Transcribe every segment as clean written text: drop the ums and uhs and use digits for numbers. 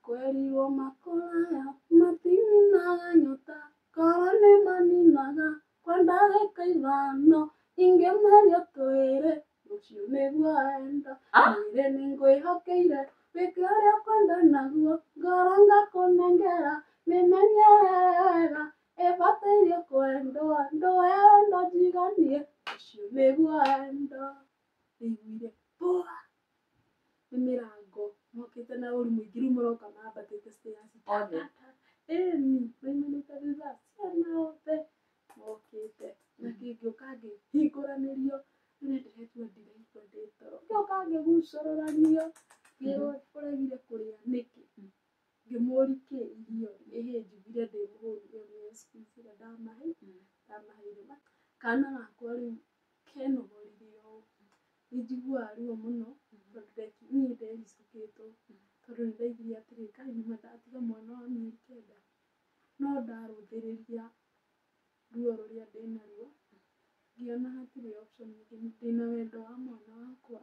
kweli wa makolaya matini na nyota karane maninaga kwenda kaivano inge mario toire ucio negwaenda mwire ningwe hokeire wikaria kwenda naguo garanga konengera memenyera ebatairio kwendwa ndoenda jiganie ucio negwaenda iguire poa mirango mokite na uri muingiru muroka mabatite stairs ni maimanite thutha ciana othe mokite na kingio kangi hinguranirio ndiretua ndireitwo nditoro kio kangi gucororanio ngirwo uregire kuria niki ngimuriki irio njugire ndi muhuru ni sponsor ndamaheire kana gakwa riu kenogoririo njigua ruo muno ni ndeicukitwo tondu ndeithirie atiri kai nima ndatiga mwana wa mieri 9 no ndaruthiriria ruo ruria ndinaruo ngiona hatiri option ingi ndina wendo wa mwana wakwa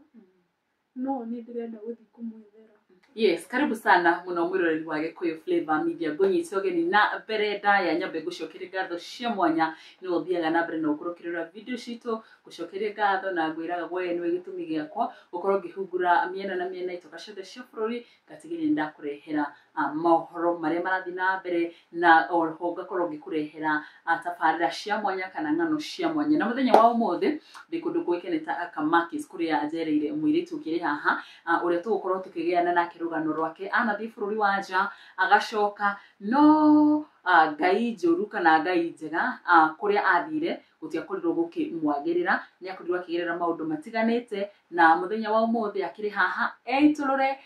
no ni ndirenda guthi kumwethera. Yes, karibu sana muno mwiroreri wa Gikuyu Flavor Media ngonyite ogeni na mbere ndaya nyambe gucokeria ngatho cia mwanya ni uthiaga na mbere na ukurukirira video citu gucokeria ngatho na ngwiraga gwe ni gitumi giakwa ukorwo ngihungura miena na miena itoka ciothe cia bururi ngatigiri ndakurehera mohoro maria marathi na mbere na oho ngakorwo ngikurehera tabarira cia mwanya kana ng'ano cia mwanya na muthenya wa umuthi ndikundu gwikeneta akamakis kuria ajereire mwiritu kiri haha uria tugukorwo tukigiana nake rugano rwake anathi bururi wa nja agacoka no ngai njuru kana ngai njega kuria athire gutia kurirwo gukimwagirira ni akurirwo akigirira maundu matiganite na muthenya wa umuthi akiri haha eiturure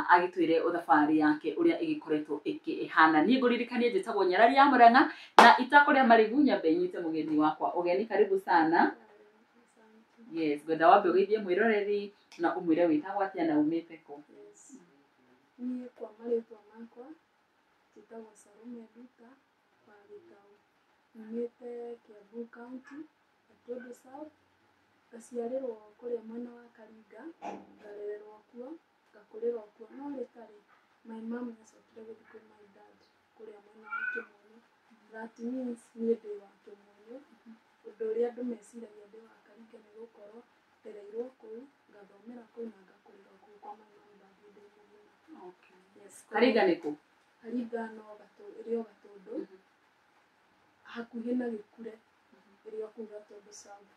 agitwire uthabari yake uria igikoretwo ikihana ni nguririkanie njitagwo Nyarari ya Murang'a na itakuria marigunya benyite mugeni wakwa ugeni karibu sana. Yes, gwenda wambe ugeithie mwiroreri na umwire witagwo atia na umite ku. Ni kwa maritwa makwa njitagwo Salome Duta wa Gitau umite Kiambu County Atondo South ngaciarirwo kuria mwena wa Karinga ngarererwo kuo ngakurirwo kuo no ritari my mom yacokire guthi kwi my dad kuria mwena wa Kimonyo that means ni ndi wa Kimonyo undu uria andu meciragia ndi wa Karinga ni gukorwo ndereirwo kuu ngathomera kuu na ngakurirwo kuu kwa my mom ndathi ndi mugima. Okay. Yes. Karinga ni ku? Karinga no irio Gatundu hakuhi na Gikure irio ku Gatundu South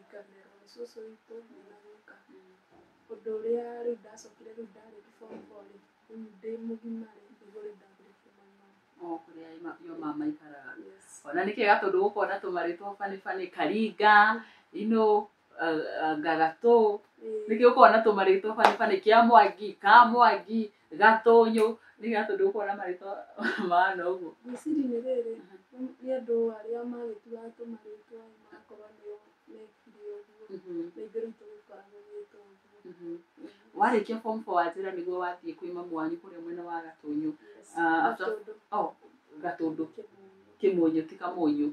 ikanero ni cucu witu na guka undu uria riu ndacokire riu ndari form 4 riu ndi mugima iguri ndambiritie mama kuria yo mama ikaraga. Ona niki Gatundu gukona tumaritwo fani Karinga ino Gagato niki ukona tumaritwo fani kia Mwangi Gatonyo ni Gatundu ukona maritwo maana uguo nisiri ni rere ni andu aria magituga tumaritwo makorwo nio mekirio uguo neigiru tugukoragwo gwitwo uguo. Warikia form 4 atira niguo wathie kwi mamu wanyu kuria mwena wa Gatonyo Gatundu Kimonyo ti Kamonyo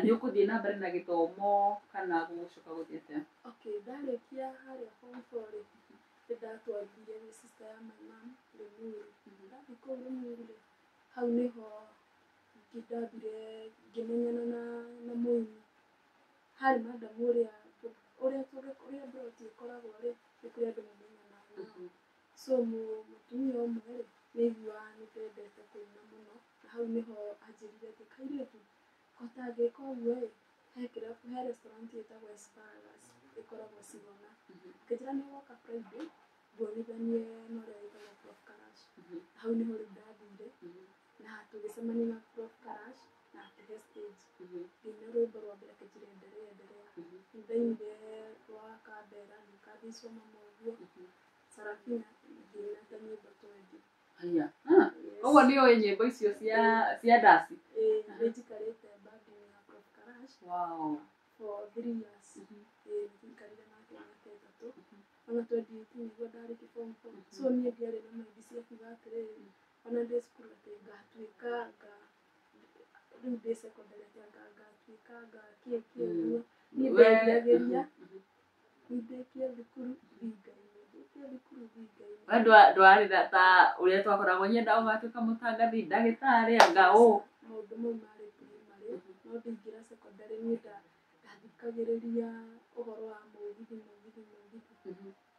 ni ukuthie na mbere na githomo kana gucoka guthiete? Okay, ndarikia haria form 4 ndatwarithire ni sister ya my mom Limuru ndathi kuu Limuru hau niho ngindambire ngimenyana na muini hari madam uria broti ikoragwo ri ni kuri andu mumenyana so mutumia umwe nigua nitendete kuina muno na hau niho anjirire tikairetu otagika uguo he restaurant itagwo Asparagus ikoragwo Sigona kejira ni woka Friday guonithanie noria itagwo Prof Karash hau niho ndathire na tugicemania na Prof Karash na atuhe stage ina rwimbo rwa mbere kejira endelea ndainire rwa Kambera nikathiswo mama uguo Sarafina ndina ta nyimbo 20. Haya uguo ni oe nyimbo icio cia dasi rejikarite badi ya Prof Karash. Wow. For 3 years nikarire nake miaka 3 ona 2018 niguo ndariki form 4 so ni ndiari na maindi cia kuga atiriri ona ndi cukuru ati ngatuika riu ndi secondary ngatuika kiki uguo ni ndegeria ndekia thukuru thingai ndwarĩ ta ũrĩa twakoragwo nyenda ũgatuĩka mũtangathi ndagĩtarĩ anga ũ maũndũ mau marĩ primary no ndaingĩra secondary niĩ ndathikagĩrĩria ũhoro wa mũgithi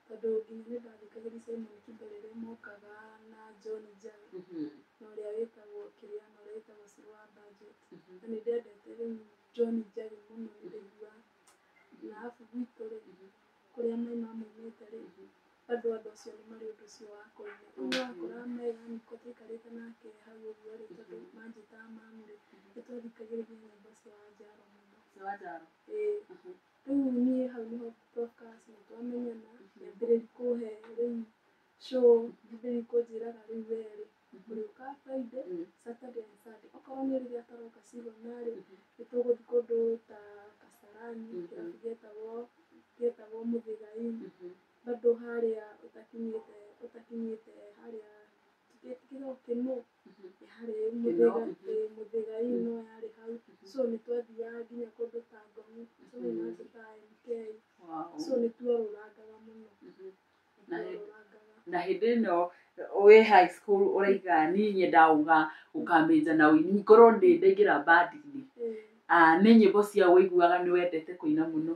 tondũ nginya nĩ ndathikagĩrĩria Simon Kibe rĩrĩa mokaga na John Njagi na ũrĩa wĩtagwo Sirwa Budget na nĩ ndendete rĩu John Njagi mũno nĩ ndaigua na arabu gwitũ rĩ kũrĩa maumĩte rĩ bado andũ acio nĩ marĩ ũndũ ũcio wa kũina no wakora Megan tũikarĩte nake hau ũguo rĩ tondũ manjĩtaga mamu rĩ nĩ twathikagĩrĩria nyĩmbo cia Wanjaro mũno rĩu niĩ hau nĩho Prof nĩ twamenyana nyambĩrĩria kũhe rĩu show nyambĩrĩria kũnjĩraga rĩu werĩ ũrĩũka Friday Saturday and Sunday okorwo nĩ rĩrĩa taroka Sigona rĩ nĩ tũgũthiĩ kũndũ ta Kasarani kĩrabu gĩtagwo Mũthĩgainĩ bado harĩa ũtakinyĩte harĩa kĩgĩtagwo Kĩnũ harĩa Mũthĩgainĩ no yarĩ hau so nĩ twathiaga nginya kũndũ ta Ngong so nĩ ta MK so nĩ tuorũrangaga mũno na hĩndĩ ĩno wĩ high school ũraiga niĩ nyendaga gũkamĩnja na ũini ngorwo ndaingĩra bandi-inĩ nĩ nyĩmbo cia ũiguaga nĩ wendete kũina mũno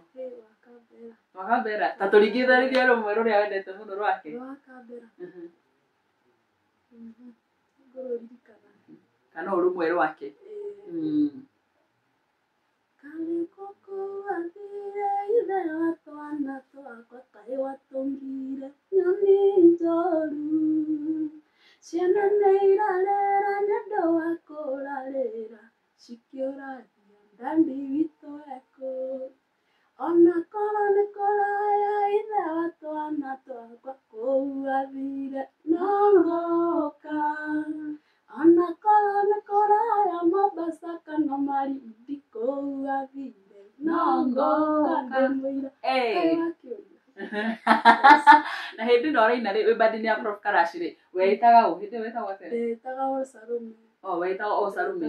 Wakambera ta tũringithanirie rũmwe rũrĩa wendete mũno rwake Wakambera ngũrũririkana kana rũmwe rwake Kalikoko athire ithe wa twana twakwa kaĩ watũngire nyoni njoru ciana nĩ irarĩra nĩ ũndũ wa kũrarĩra cikĩũragia ndandi witũ ekũ ona korwo nĩ kũraya ithe wa twana twakwa kũu athire no ngoka ona korwo nĩ kũraya Mombasa kana Malindi kũu athire no ngoka ndĩmũira na hĩndĩ ĩno ũraina rĩ wĩ bandi-inĩ ya Prof Karash rĩ wetaga ũ hĩndĩ wetagwo atĩa ndetaga Sarume wetaga Sarume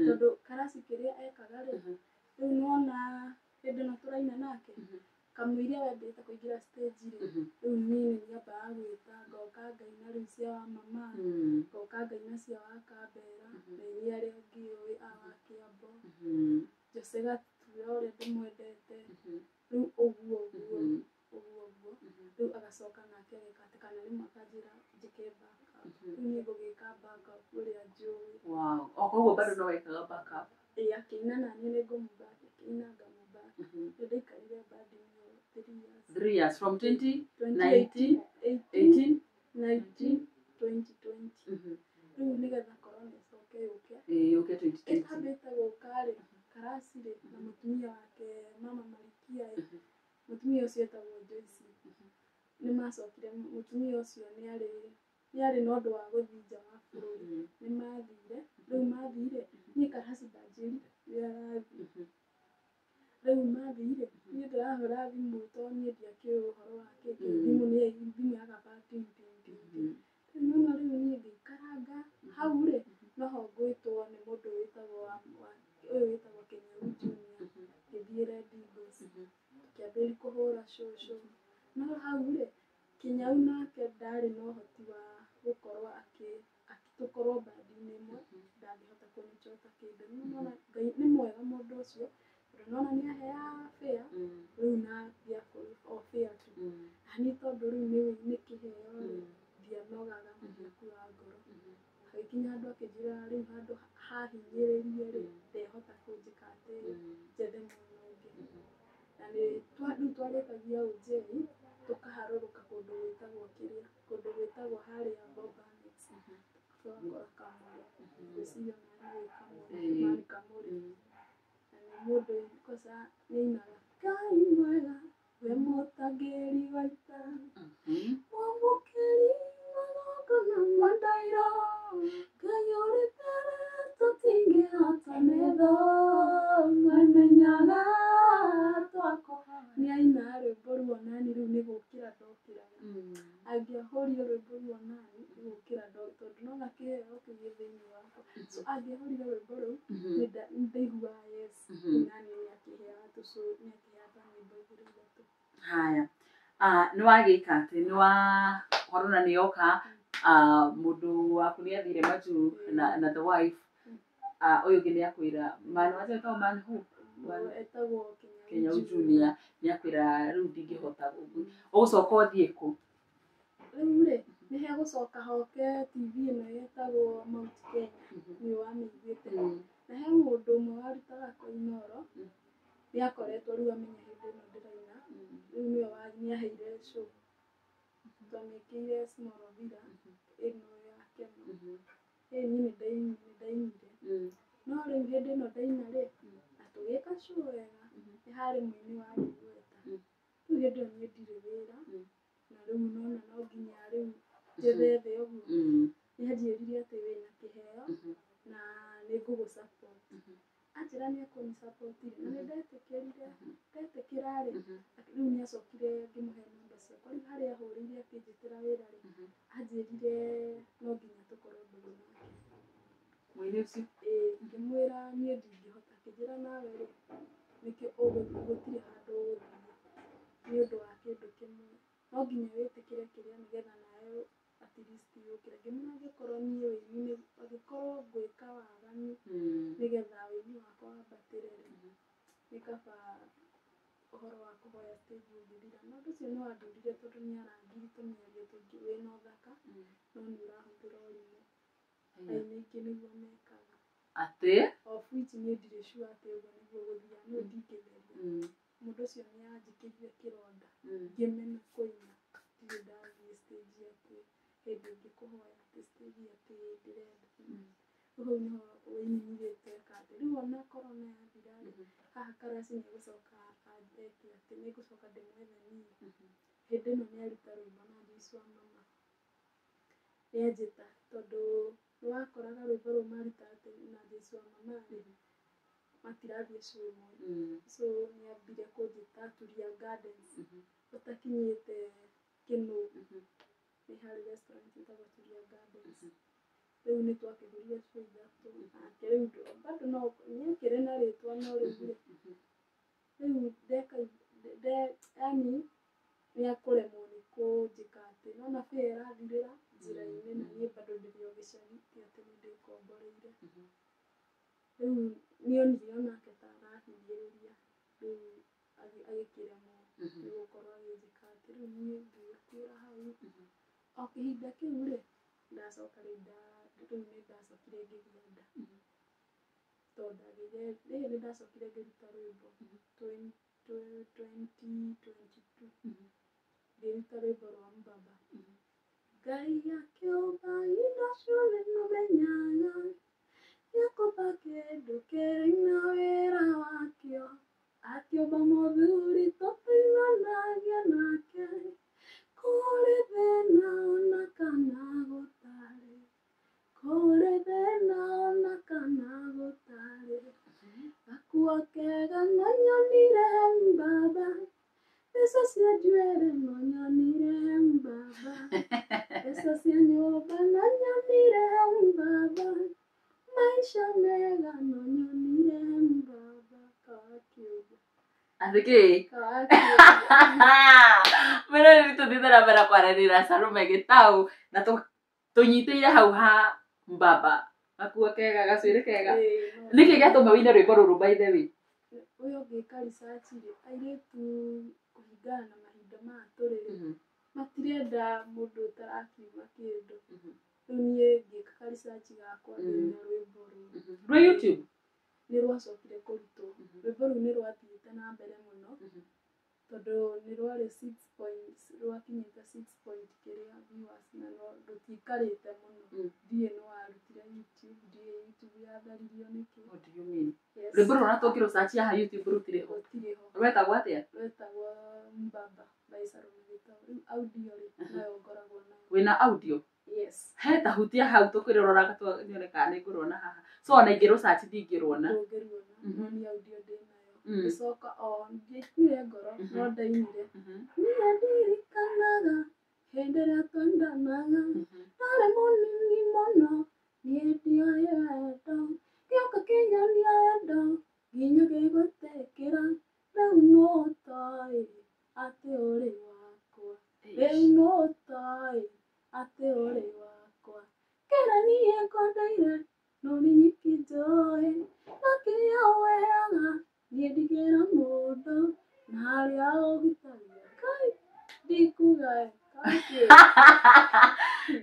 tondũ Karash kĩrĩa ekaga rĩ rĩu nona hĩndĩ ĩno tũraina nake kamũiria wendete kũingĩra stage rĩ rĩu niĩ nĩ nyambaga gwĩta ngoka ngaina rĩu cia Wamama ngoka ngaina cia Wakambera na iria arĩa ngĩũĩ a Wakĩambo Jose Gatutura ũrĩa ndĩmwendete rĩu ũguo rĩu agacoka nake ageka atĩ kana rĩmwe akanjĩra njĩke backup rĩu niĩ ngũgĩka backup ũrĩa njũĩ koguo bado no wekaga backup akĩina na niĩ nĩ ngũmũback akĩina ngamũback nĩ ndaikarire bandi-inĩ 3 years from 2019 rĩu nĩgetha korona ĩcoke yũke 2020 ĩtambĩte gũka rĩ Karash rĩ na mũtumia wake mama Marikia mũtumia ũcio etagwo Joyce nĩ macokire mũtumia ũcio nĩ arĩ na ũndũ wa gũthiĩ nja wa bũrũri nĩ mathire rĩu mathire niĩ Karash ndanjĩrire rĩrĩa arathiĩ rĩu mathire niĩ ndĩrahũra thimũ to niĩ ndiakĩũĩ ũhoro wake thimũ ya gabati rĩu nona rĩu niĩ ngĩikaranga hau rĩ noho ngwĩtwo nĩ mũndũ wĩtagwo Kĩnyau Junior ngĩthiĩ Red Eagles kĩambĩrĩria kũhũra cũcũ no hau rĩ Kĩnyau nake ndarĩ na ũhoti wa gũkorwo tũkorwo bandi-inĩ ĩmwe ndangĩhota kũnyitota kĩndũ nona Ngai nĩ mwega mũndũ ũcio tondũ nona nĩ aheaga fare rĩu nambia o fare tu naniĩ tondũ rĩu nĩ kĩheo rĩ ndianogaga ndiakua ngoro hagĩkinya handũ akĩnjĩra rĩu handũ hahinyĩrĩrie rĩ ndehota kũnjĩka atĩ njethe mwena ũngĩ na rĩu twarĩkagia ũnjĩri tũkaharũrũka kũndũ gwĩtagwo harĩa Bomanex tũgakora kamũrĩ ngwĩciria nĩ kamũrĩ na nĩ mũndũ kosa nĩ ainaga Ngai mwega we mũtangĩri wa ita mwamũkĩri magongona ma ndairo Ngai ũrĩ mbere tũtingĩhota nĩ tho mwemenyaga twakwa nĩ aina rwĩmbo ruonani rĩu nĩ gũkĩra ndokĩraga angĩahũrire rwĩmbo ruonani nĩ gũkĩra tondũ nona kĩheo kĩu gĩ thĩinĩ wakwa so angĩahũrire rwĩmbo rũu nĩ ndaiguaga yes nani nĩ akĩheaga nyĩmbo igĩrĩ ithatũ haya nĩ wagĩka atĩ nĩ wa horona nĩ yoka mũndũ waku nĩ athire Maju na the wife ũyũ ũngĩ nĩ akwĩra man waje etagwo man who etagwo Kenya Junior nĩ akwĩra rĩu ndingĩhota ũgũcoka ũthiĩ kũ rĩu rĩ nĩ hegũcoka hoke TV ĩno yetagwo Mount Kenya nĩ wamĩiguĩte na he mũndũ ũmwe warutaga Koinoro nĩ akoretwo rĩu amenya hĩndĩ ĩno ndĩraina rĩu nĩwe nĩaheire show twamĩkĩire Smorovira ĩno ya Kenya niĩ nĩndainire no rĩu hĩndĩ ĩno ndaina rĩ na tũgĩka show wega nĩ harĩ mũini wa igweta rĩu hĩndĩ ĩyo niĩ ndirĩ wĩra na rĩu nona no nginya rĩu njethe thĩ ũguo nĩanjĩrire atĩ wĩna kĩheo na nĩngũgũ support anjĩra nĩ ekũni support na nĩndetĩkĩrire ndetĩkĩra rĩ rĩu nĩacokire ngĩmũhe namba ciakwa rĩu harĩa ahũrĩire akĩnjĩtĩra wĩra rĩ anjĩrire no nginya tũkorwo ndũgũ nake mũini ũcio ngĩmwĩra niĩ ndingĩhota akĩnjĩra nawe rĩ nĩkĩ gũtirĩ handũ ũgũthiĩ nĩ ũndũ wa kĩndũ kĩmwe no nginya wĩtĩkĩre kĩrĩa nĩgetha nawe at least yũkĩre ngĩmwĩra angĩkorwo niĩ wĩini angĩkorwo ngwĩka waganu nĩgetha wĩini wakwa wambatĩre rĩ nĩ kaba ũhoro wa kũhoya stage ũngĩthira na ũndũ ũcio nĩ wandũrire tondũ nĩ arangire tũmĩario tũingĩ wĩna ũthaka no nĩ ũrahũthĩra ũrimũ aini aingĩ nĩguo mekaga atĩ of which niĩ ndirĩ sure atĩ ũguo nĩguo gũthia no ndingĩgeria mũndũ ũcio nĩ anjĩkĩrire kĩronda ngĩmena kũina ndirĩ ndathiĩ stage atĩ hĩndĩ ĩngĩ kũhoya atĩ stage atĩ ndĩrenda hau nĩho wĩini nĩgĩtweka atĩ rĩu ona korona yathira rĩ haha Karaci nĩgũcoka anjĩtie atĩ nĩngũcoka ndĩmwethe niĩ hĩndĩ ĩno nĩaruta rwĩmbo na Joyce wa mama nĩanjĩta tondũ nĩwakoraga rwĩmbo rũu maruta atĩ na Joyce wa mama rĩ matirathiĩ show ĩmwe so nĩambire kũnjĩta Tulia Gardens ũtakinyĩte Kĩnũ nĩ harĩ restaurant ĩtagwo Tulia Gardens rĩu nĩtwakĩhũrire show ithatũ nake rĩu bado no nĩakĩrĩ na rĩtwa no rĩu yani nĩakũremwo nĩ kũnjĩka atĩ nona fare ĩrathirĩra njĩra-inĩ na niĩ bado ndĩrĩ o gĩcagi ti atĩ nĩndĩkomboreire rĩu nĩonire onake ta arahinyĩrĩria rĩu agĩkĩremwo nĩgũkorwo agĩnjĩka atĩ rĩu niĩ ngĩkwĩra hau o kĩhinda kĩu rĩ ndacoka rĩu nĩndacokire ngĩgĩa nda tondũ rĩrĩ nĩndacokire ngĩruta rwĩmbo 2022 ngĩruta rwĩmbo rwa Mbaba Ngai akĩũmba indo ciothe mũmenyaga nĩakũmba kĩndũ kĩrĩ na wĩra wakĩo akĩũmba mũthuri tũtuithanagia nake kũrĩ thĩna ona kana gũtarĩ kũrĩ thĩna ona kana gũtarĩ gakuo kega no nyonire Mbaba mbeca cia njuĩrĩ no nyonire Mbaba mbeca cia nyũmba no nyonire Mbaba maisha mega no nyonire Mbaba kawakiuga athĩkĩ mĩro nĩtũthiĩte na mbere kwaranĩra Salome Gĩtaũ na tũnyitĩire hau ha Mbaba gakuo kega gacuĩrĩ kega nĩkĩ gĩatũma wĩine rwĩmbo rũrũ by the way ũyũ ũngĩka research rĩ airĩtu kũringana na mahinda maya tũrĩ matirenda mũndũ ũtarakiuma kĩndũ rĩu niĩ ngĩka research gakwa ngĩina rwĩmbo rũu rwa YouTube nĩrwacokire kũrutwo rwĩmbo rũu nĩrwathiĩte na mbere mũno tondũ nĩrwarĩ 6 points rwakinyĩte 6 point kĩrĩa viewers na rũtikarĩte mũno ndiĩ nĩwarutire YouTube ndiĩ YouTube yatharirio nĩkĩ what do you mean rwĩmbo rũu ona tũngĩrũsearch haha YouTube rũtirĩho rwetagwo atĩa rwetagwo Mbaba by Salome Gĩtaũ rĩu audio rĩ nayo ngoragwo nayo wĩna audio yes he tahutia hau tũkwĩrorora nyone kana nĩngũrona haha so ona ingĩrũsearch ndingĩrwona ndũngĩruona no nĩ audio ndĩnayo ngĩcoka ngĩkuire ngoro no ndainire niĩ ndirikanaga hĩndĩ ĩrĩa twendanaga ndarĩ mũnini mũno niĩ ndioĩ wendo gĩoka kĩnyonia wendo nginya gĩgwĩtĩkĩra rĩu no ũtoĩ atĩ ũrĩ wakwa ndaire no ninyikijoe nakiria wega niendigera mundu na haria ogitaria kai ndikuga kai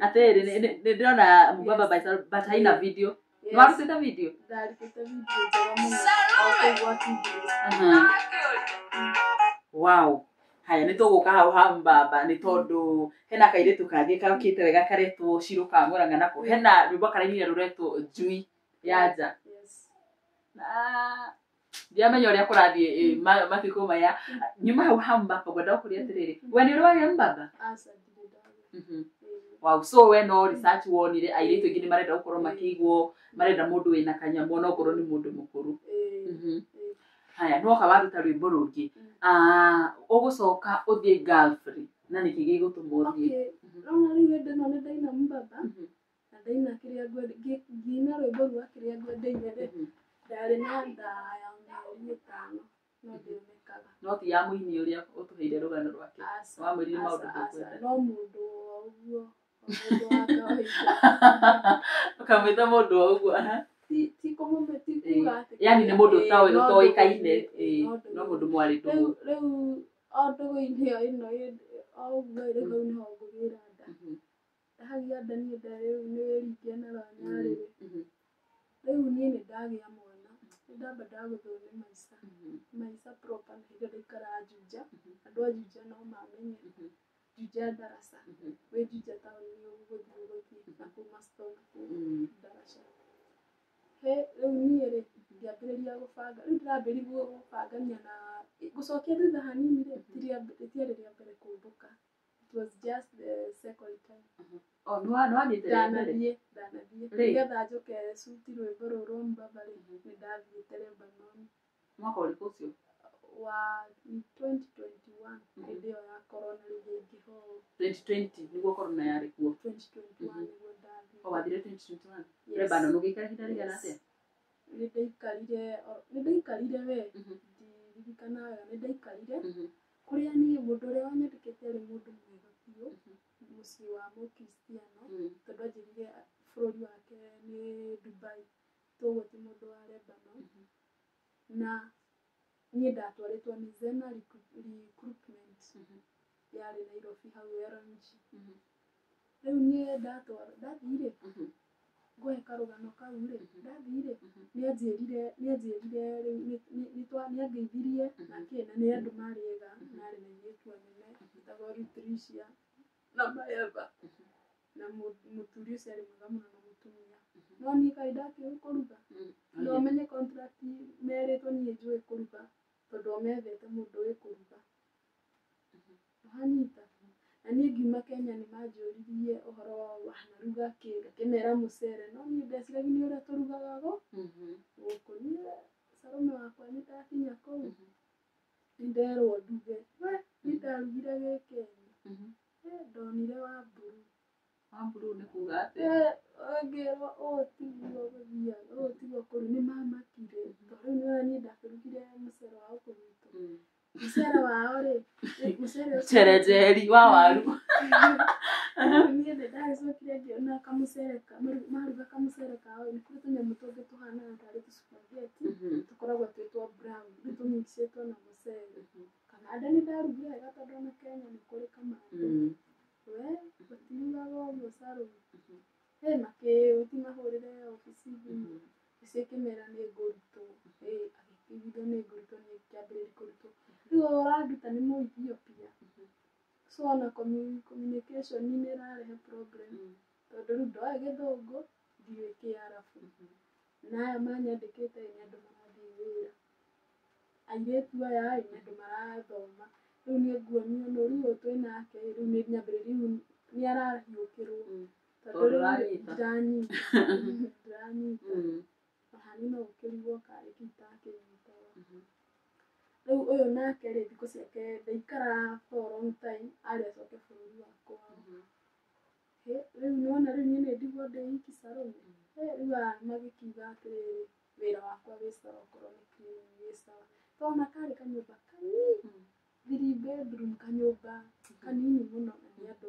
Ateri ndirona Mubaba but haina video. Warutita video? Ndarutita video njega muno aukugwa TV. Wow. Haya nituguka hau ha Mubaba ni tondu hena kairitu kangi kaukite wega karetwo Shiro ka Murang'a nako hena rwimbo karainire ruretwo Njui Yanja. Yes. Na ndiamenya uria kurathie matiku maya nyuma hau ha Mubaba gwenda kuria atiriri we ni urwagia Mubaba? Asa ndire. Wow, so we no research wonire airitu ingi ni marenda gukorwo makigwo marenda mundu wina kanyamu no ngoro ni mundu mukuru. Haya no kawaruta rwimbo rungi ugucoka uthie girlfriend na niki gigutuma uthie no riu no ndaina Mubaba na ndaina kiria ngina rwimbo rwa kiria ngwendeire ndari na ndaya mweri 5 no ndionekaga no ti ya muini uria utuheire rugano rwake wa mweri maundu kwenda no mundu uguo mundu wa ukamwita mundu uguo ti komume ti kuga ati yani ni mundu utoikaine no mundu mwari tu riu ondogo-ini ino oguo iri kau niho ngugira nda ndahagia nda ni nda riu ni wiringia na rwanyariri riu nie ni ndagia mwana ndamba ndaguthwo ni maica proper na ndaikara Juja andu a Juja no mamenye Juja Darasa we Juja tauni uguthie na kuma store Darasa riu nie ri ndiambiriria gubanga riu ndirambiriria gubangania na gucokia thutha hanini ri ritiari ria mbere kumbuka. It was just the second time. No anite ndanathie nigetha njuke suti rwimbo ruru Mubaba ri ni ndathiite Lebanon mwaka uriku ucio wa 2021 hindi yo ya corona riu ngiho 2020 niguo corona yari kuo 2021 niguo ndathie wathire 2021 Lebanon ugikara hinda rigana atia ni ndaikarire we ndirikana wega ni ndaikarire kuria nie mundu uria wanyandikite ari mundu mwega biu mucii wa Mukristiano tondu anjirire bururi wake ni Dubai toguo ti mundu wa Lebanon na nie ndatwaritwo ni Zena recruitment yari Nairobi hau LNG riu nie ndathire ngweka rugano kau ri ndathire nianjirire riu niangeithirie na kina ni andu mariega nari na iretu anene tagori Tricia na Maeva na muturi ucio ari mwega muno na mutumia no ni kai ndakiuga kuruga no menye contract meritwo ni njui kuruga tondu methete mundu wi kuruga hanyita na ni ngiuma Kenya ni manjuririe uhoro wa naruga kimera mucere no ni ndeciragia ni uria turugaga guku ni Salome wakwa ni ndakinya kou ni nderwo nduge ni ndarugire gikeni ndonire Wamburu ni kuga ati ngirwo tiguo guthiaga tiguo kuru ni mamakire tondu riu ni ndakirugire mucere wa guku gwitu mucere wao ri mucere njeri wa waru ni ndacokire ngiona kamucere maruga kamucere kao ni kuri tunyamu tungi tuhana tari tuspaghetti tukoragwo twitwo brown tumixitwo na mucere kamande ni ndarugire wega tondu na Kenya ni kuri kamande we gutiugaga uguo Salome makimahurire ofici icio kimera ni ngurutwo agikigitho ni ngurutwo ni kiambiriria kurutwo riu uranduta ni Mu-Ethiopia so na communication ni irarehe problem tondu riu ndoe Githungu ndiui Kiarabu na aya manyandikite ni andu marathie wira airetu aya ni andu marathoma riu ni nguonio no riu twinake riu ni nyambiriria ni arahiukirwo tondu ndanyita hani no ukirigwo kari kitakinyitawa riu uyu nake ri thiku ciake ndaikara for long time ari acoke bururi wakwa riu nona riu ni ndigwo ndi wiki Salome riu magikiuga atiriri wira wakwa wi sawa korwo ni clean wi sawa tona kari kanyumba kanini 3 bedroom kanyumba kanini muno na ni andu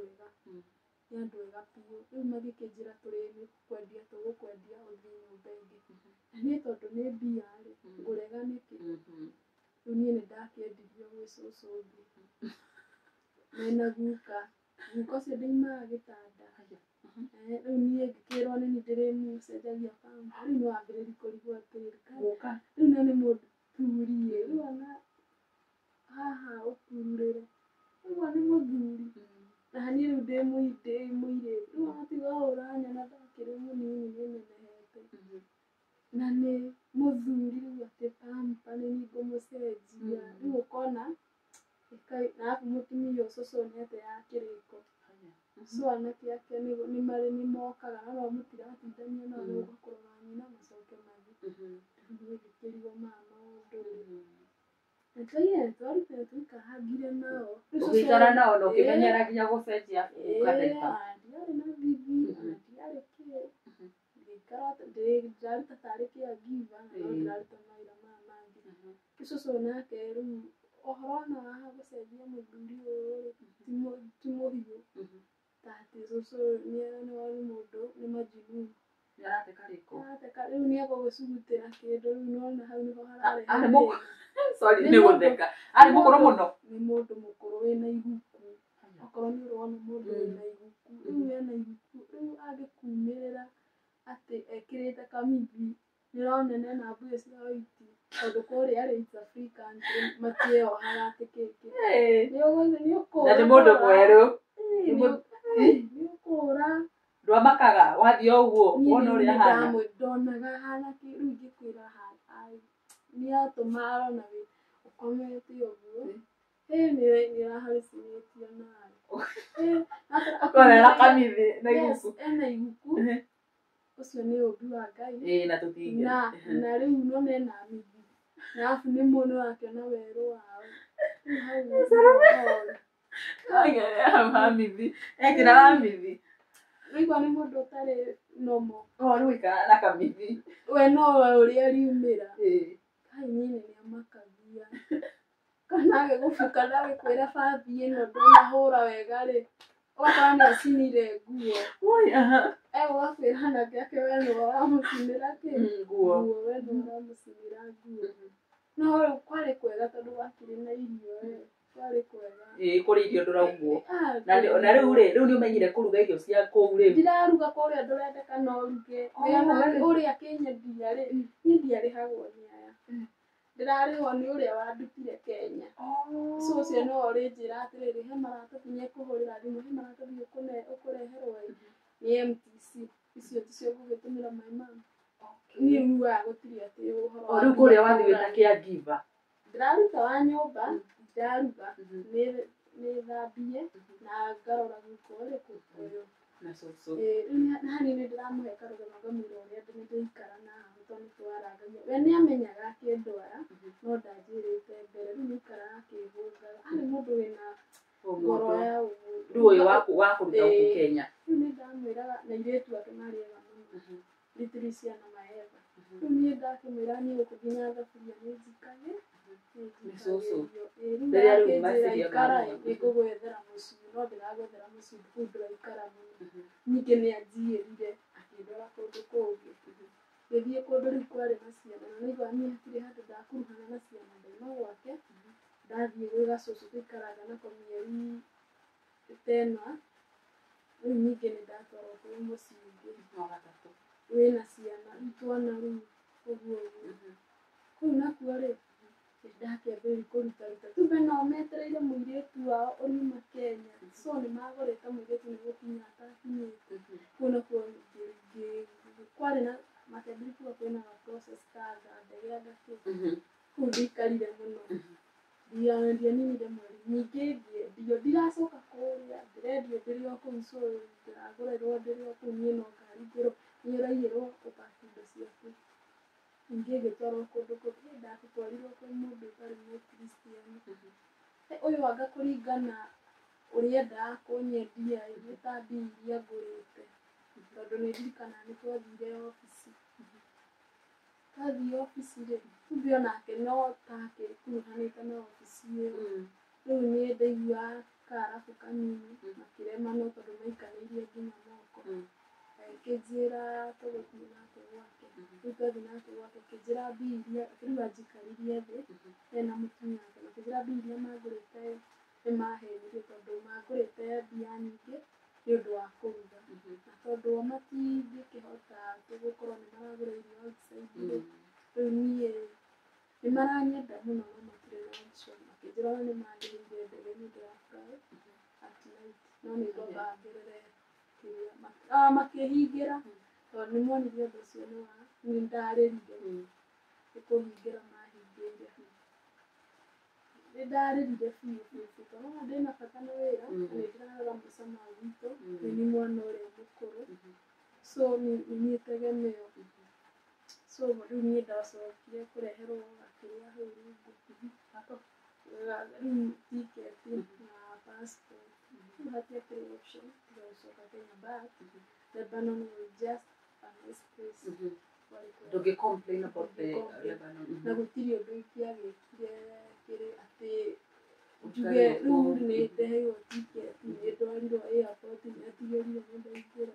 wega piu riu magikinjira turi kwendia tuguku ndĩna guka ũcio ndĩimaga gĩtanda rĩu niĩ ngĩkĩrwo nĩ ndĩrĩmũcenjagia pamper rĩu nĩ wambĩrĩria kũrigwo atĩrĩrĩ rĩu nĩ mũthuri rĩu ona haha ũkururĩre rĩu nĩ mũthuri na niĩ rĩu ndĩ mũirĩtu rĩu watiga ũranyona ndakĩrĩ mũnini nĩmenehete na nĩ mũthuri rĩu atĩ pamper nĩ niĩ ngũmũcenjia rĩu ũkona na mũtumia ũcũcũ nĩate ya kĩrĩko so anake ake nĩ mokaga no mũtiratindania nao nĩgũka kũrora nyina macoke mathiĩ niĩ ngĩkĩrigwo mama ũndũ ũyũ twarutire tũikarangire nao ũgĩikara nao na ũkĩmenyera nginya gũcenjia ũkaneka ndiarĩ na bibi ndiarĩ kĩ ngĩikara ndĩraruta tarĩ caregiver na no ndĩraruta mawĩra maya mangĩ ũcũcũ nake rĩu ũhoro na haha gũcenjia mũthuri ũyũ ti mũhiũ tati ũcũcũ nĩ mũndũ nĩ majinuni nĩarateka rĩko rĩu nĩegũgũcurutĩra kĩndũ rĩu nĩwona hau nĩho hararehe nĩ gũtheka arĩ mũkũrũ mũno nĩ mũndũ mũkũrũ wĩna iguku okorwo nĩ ũrona mũndũ wĩna iguku rĩu ena iguku rĩu angĩkumĩrĩra atĩ ekĩrĩte kamithi nĩũronene na mbuĩ cia white tondũ kũrĩa rĩ East African matieyohaga atĩ kĩkĩ na nĩ mũndũ mwerũ nĩũkũra ndwamakaga wathiĩ ũguo wona ũrĩa ahana ndonaga hana rĩu ingĩkwĩra nĩatũma arona wĩ ũkomete ũguo nĩũraharucinĩtio nawe akorera kamithi na iguku ena iguku ũcio nĩ ũmbi wa Ngai na tũtingĩ na rĩu nona ena mithi na arabu nĩ mũndũ wakĩona werũ wao hau hamithi ekĩraga mithi rĩu nĩ mũndũ ũtarĩ nomo rĩu ikara na kamithi we no ũrĩa riumĩra kai niĩ nĩamakagia kana agĩgũbuka ndagĩkwĩra bathi ĩno ndũnahũra wega rĩ ũgakora nĩacinire nguo ũgakwĩra nake ake we nĩwe ũramũcinĩra nguo we nĩwe ũramũcinĩra nguo no rĩu kwarĩ kwega tondũ gwakĩrĩ na irio kwarĩ kwega kũrĩ irio ndũraugwo na rĩu nĩũmenyire kũruga irio cia kũu rĩu ndiraruga kũrĩa ndũrendeka no ruge ũrĩa kĩnyendia rĩ niĩ ndiarĩhagwo nĩ aya ndĩrarĩhwo nĩ ũrĩa wandutire Kenya so ũcio no ũrĩnjĩra atĩrĩrĩ he maratathi nĩekũhũrĩra thimũ he maratathi ũkũreherwo nĩ MTC icio ticio ngũgĩtũmĩra my mom niĩ rugaga gũtirĩ atĩ ũhoro rĩu kũrĩa wathiĩ wĩta caregiver ndĩraruta wa nyũmba ndaruga nĩthambie na ngarora guko ũrĩkũ ũyũ na cũcũ na hani nĩndĩramũhe karũgano ngamwĩra ũrĩa ndĩikara na haha tondũ nĩtwarangagia we nĩamenyaga akĩndwara no ndanjĩrĩte mbere rĩu nĩikaraga akĩhũngaga arĩ mũndũ wĩna ngoro ya ũmũndũ rĩu ũyũ wa kũruta gũkũ Kenya rĩu nĩndamwĩraga na airĩtu ake marĩ ega mũno nĩ ciana maega rĩu niĩ ndakĩmwĩra niĩ gũkũ nginya thaburia nĩnjikage nĩ cũcũ rĩrĩa rĩu ikara nĩngũgwethera mũciĩ no ndĩragwethera mũciĩ kũu ndũraikara mũno ningĩ nĩanjiyĩrire akĩndwara kũndũ kũngĩ gĩthiĩ kũndũ rĩu kwarĩ na ciana na nĩigua niĩ hatirĩ handũ ndakuruhana na ciana ndaima gwake ndathiĩ gwĩ gacũcũ tũikaraga nako mĩeri 10 rĩu ningĩ nĩndatwarwo kũrĩ mũciĩ ũngĩ wĩna ciana rĩu twana rĩu ũguo kũu nakuo rĩ ndakĩambĩrĩria kũrutaruta tumbe nao metereire mũirĩtu wao ũriuma Kenya so nĩmagũrĩte mũirĩtu nĩgũkinya atakinyĩte kũu nakuo kwarĩ na makĩambĩrĩria kuga kwĩna process ta ndege ya gakĩ kũu ndikarire mũno ndianinire mweri ningĩ ndio ndiracoka kũrĩa ndĩrendio ndĩrĩ o kũu so ndĩragũrĩrwo ndĩrĩ o kũu niĩ no ngaringĩrwo niĩ ũraiyĩrwo ũpaki indo ciaku ningĩ ngĩtwarwo kũndũ kũngĩ ndatwarirwo kwĩ mũndũ ũtarĩ mũkristiano ũyũ anga kũringana ũrĩa endaga kũnyendia nĩ ta mbia iria ngũrĩte tondũ nĩndirikanaga nĩtwathire obici twathiĩ obici rĩ tumbe onake no take kuruhanĩte na obici ĩyo rĩu niĩ ndaiguaga karabu kanini makĩrema no tondũ maikarĩirie nginya moko akĩnjĩra tũgũthiĩ nake gwake rĩu twathiĩ nake gwake akĩnjĩra mbia iria rĩu anjikaririe thĩ ena mũtumia wake akĩnjĩra mbia iria mangũrĩte nĩmahenire tondũ makũrĩte mbia nyingĩ nĩ ũndũ wa kũruga na tondũ matingĩkĩhota gũkorwo nĩ maragũra irio outside rĩu niĩ nĩmaranyenda mũno no matirĩ na option makĩnjĩra nĩ mandĩhĩire ndege nĩ ũndũ wa fly at night no nĩ ngomba ngerere kĩrĩa makĩhingĩra tondũ nĩmonirie ũndũ ũcio nĩ ndarĩrire nĩ kũhingĩra mahingĩire nĩndarĩrire biũ tondũ ndĩna bata na wĩra na nĩndĩrarora maica ma gwitũ nĩ mwana ũrĩa mũkũrũ so nĩ tegemeo so rĩu niĩ ndacokire kũreherwo gakĩrĩa hau rungu rĩu tiketi na passport rĩu hatiakĩrĩ option tiga gũcoka Kenya but Lebanon was just a nice place Ndũngĩ-complain about the Lebanon na gũtirĩ ũndũ ingĩagĩkire kĩrĩ atĩ njuge rĩu nĩndeheirwo tiketi nĩndwarirwo airport nĩatigĩrire nĩndaingĩra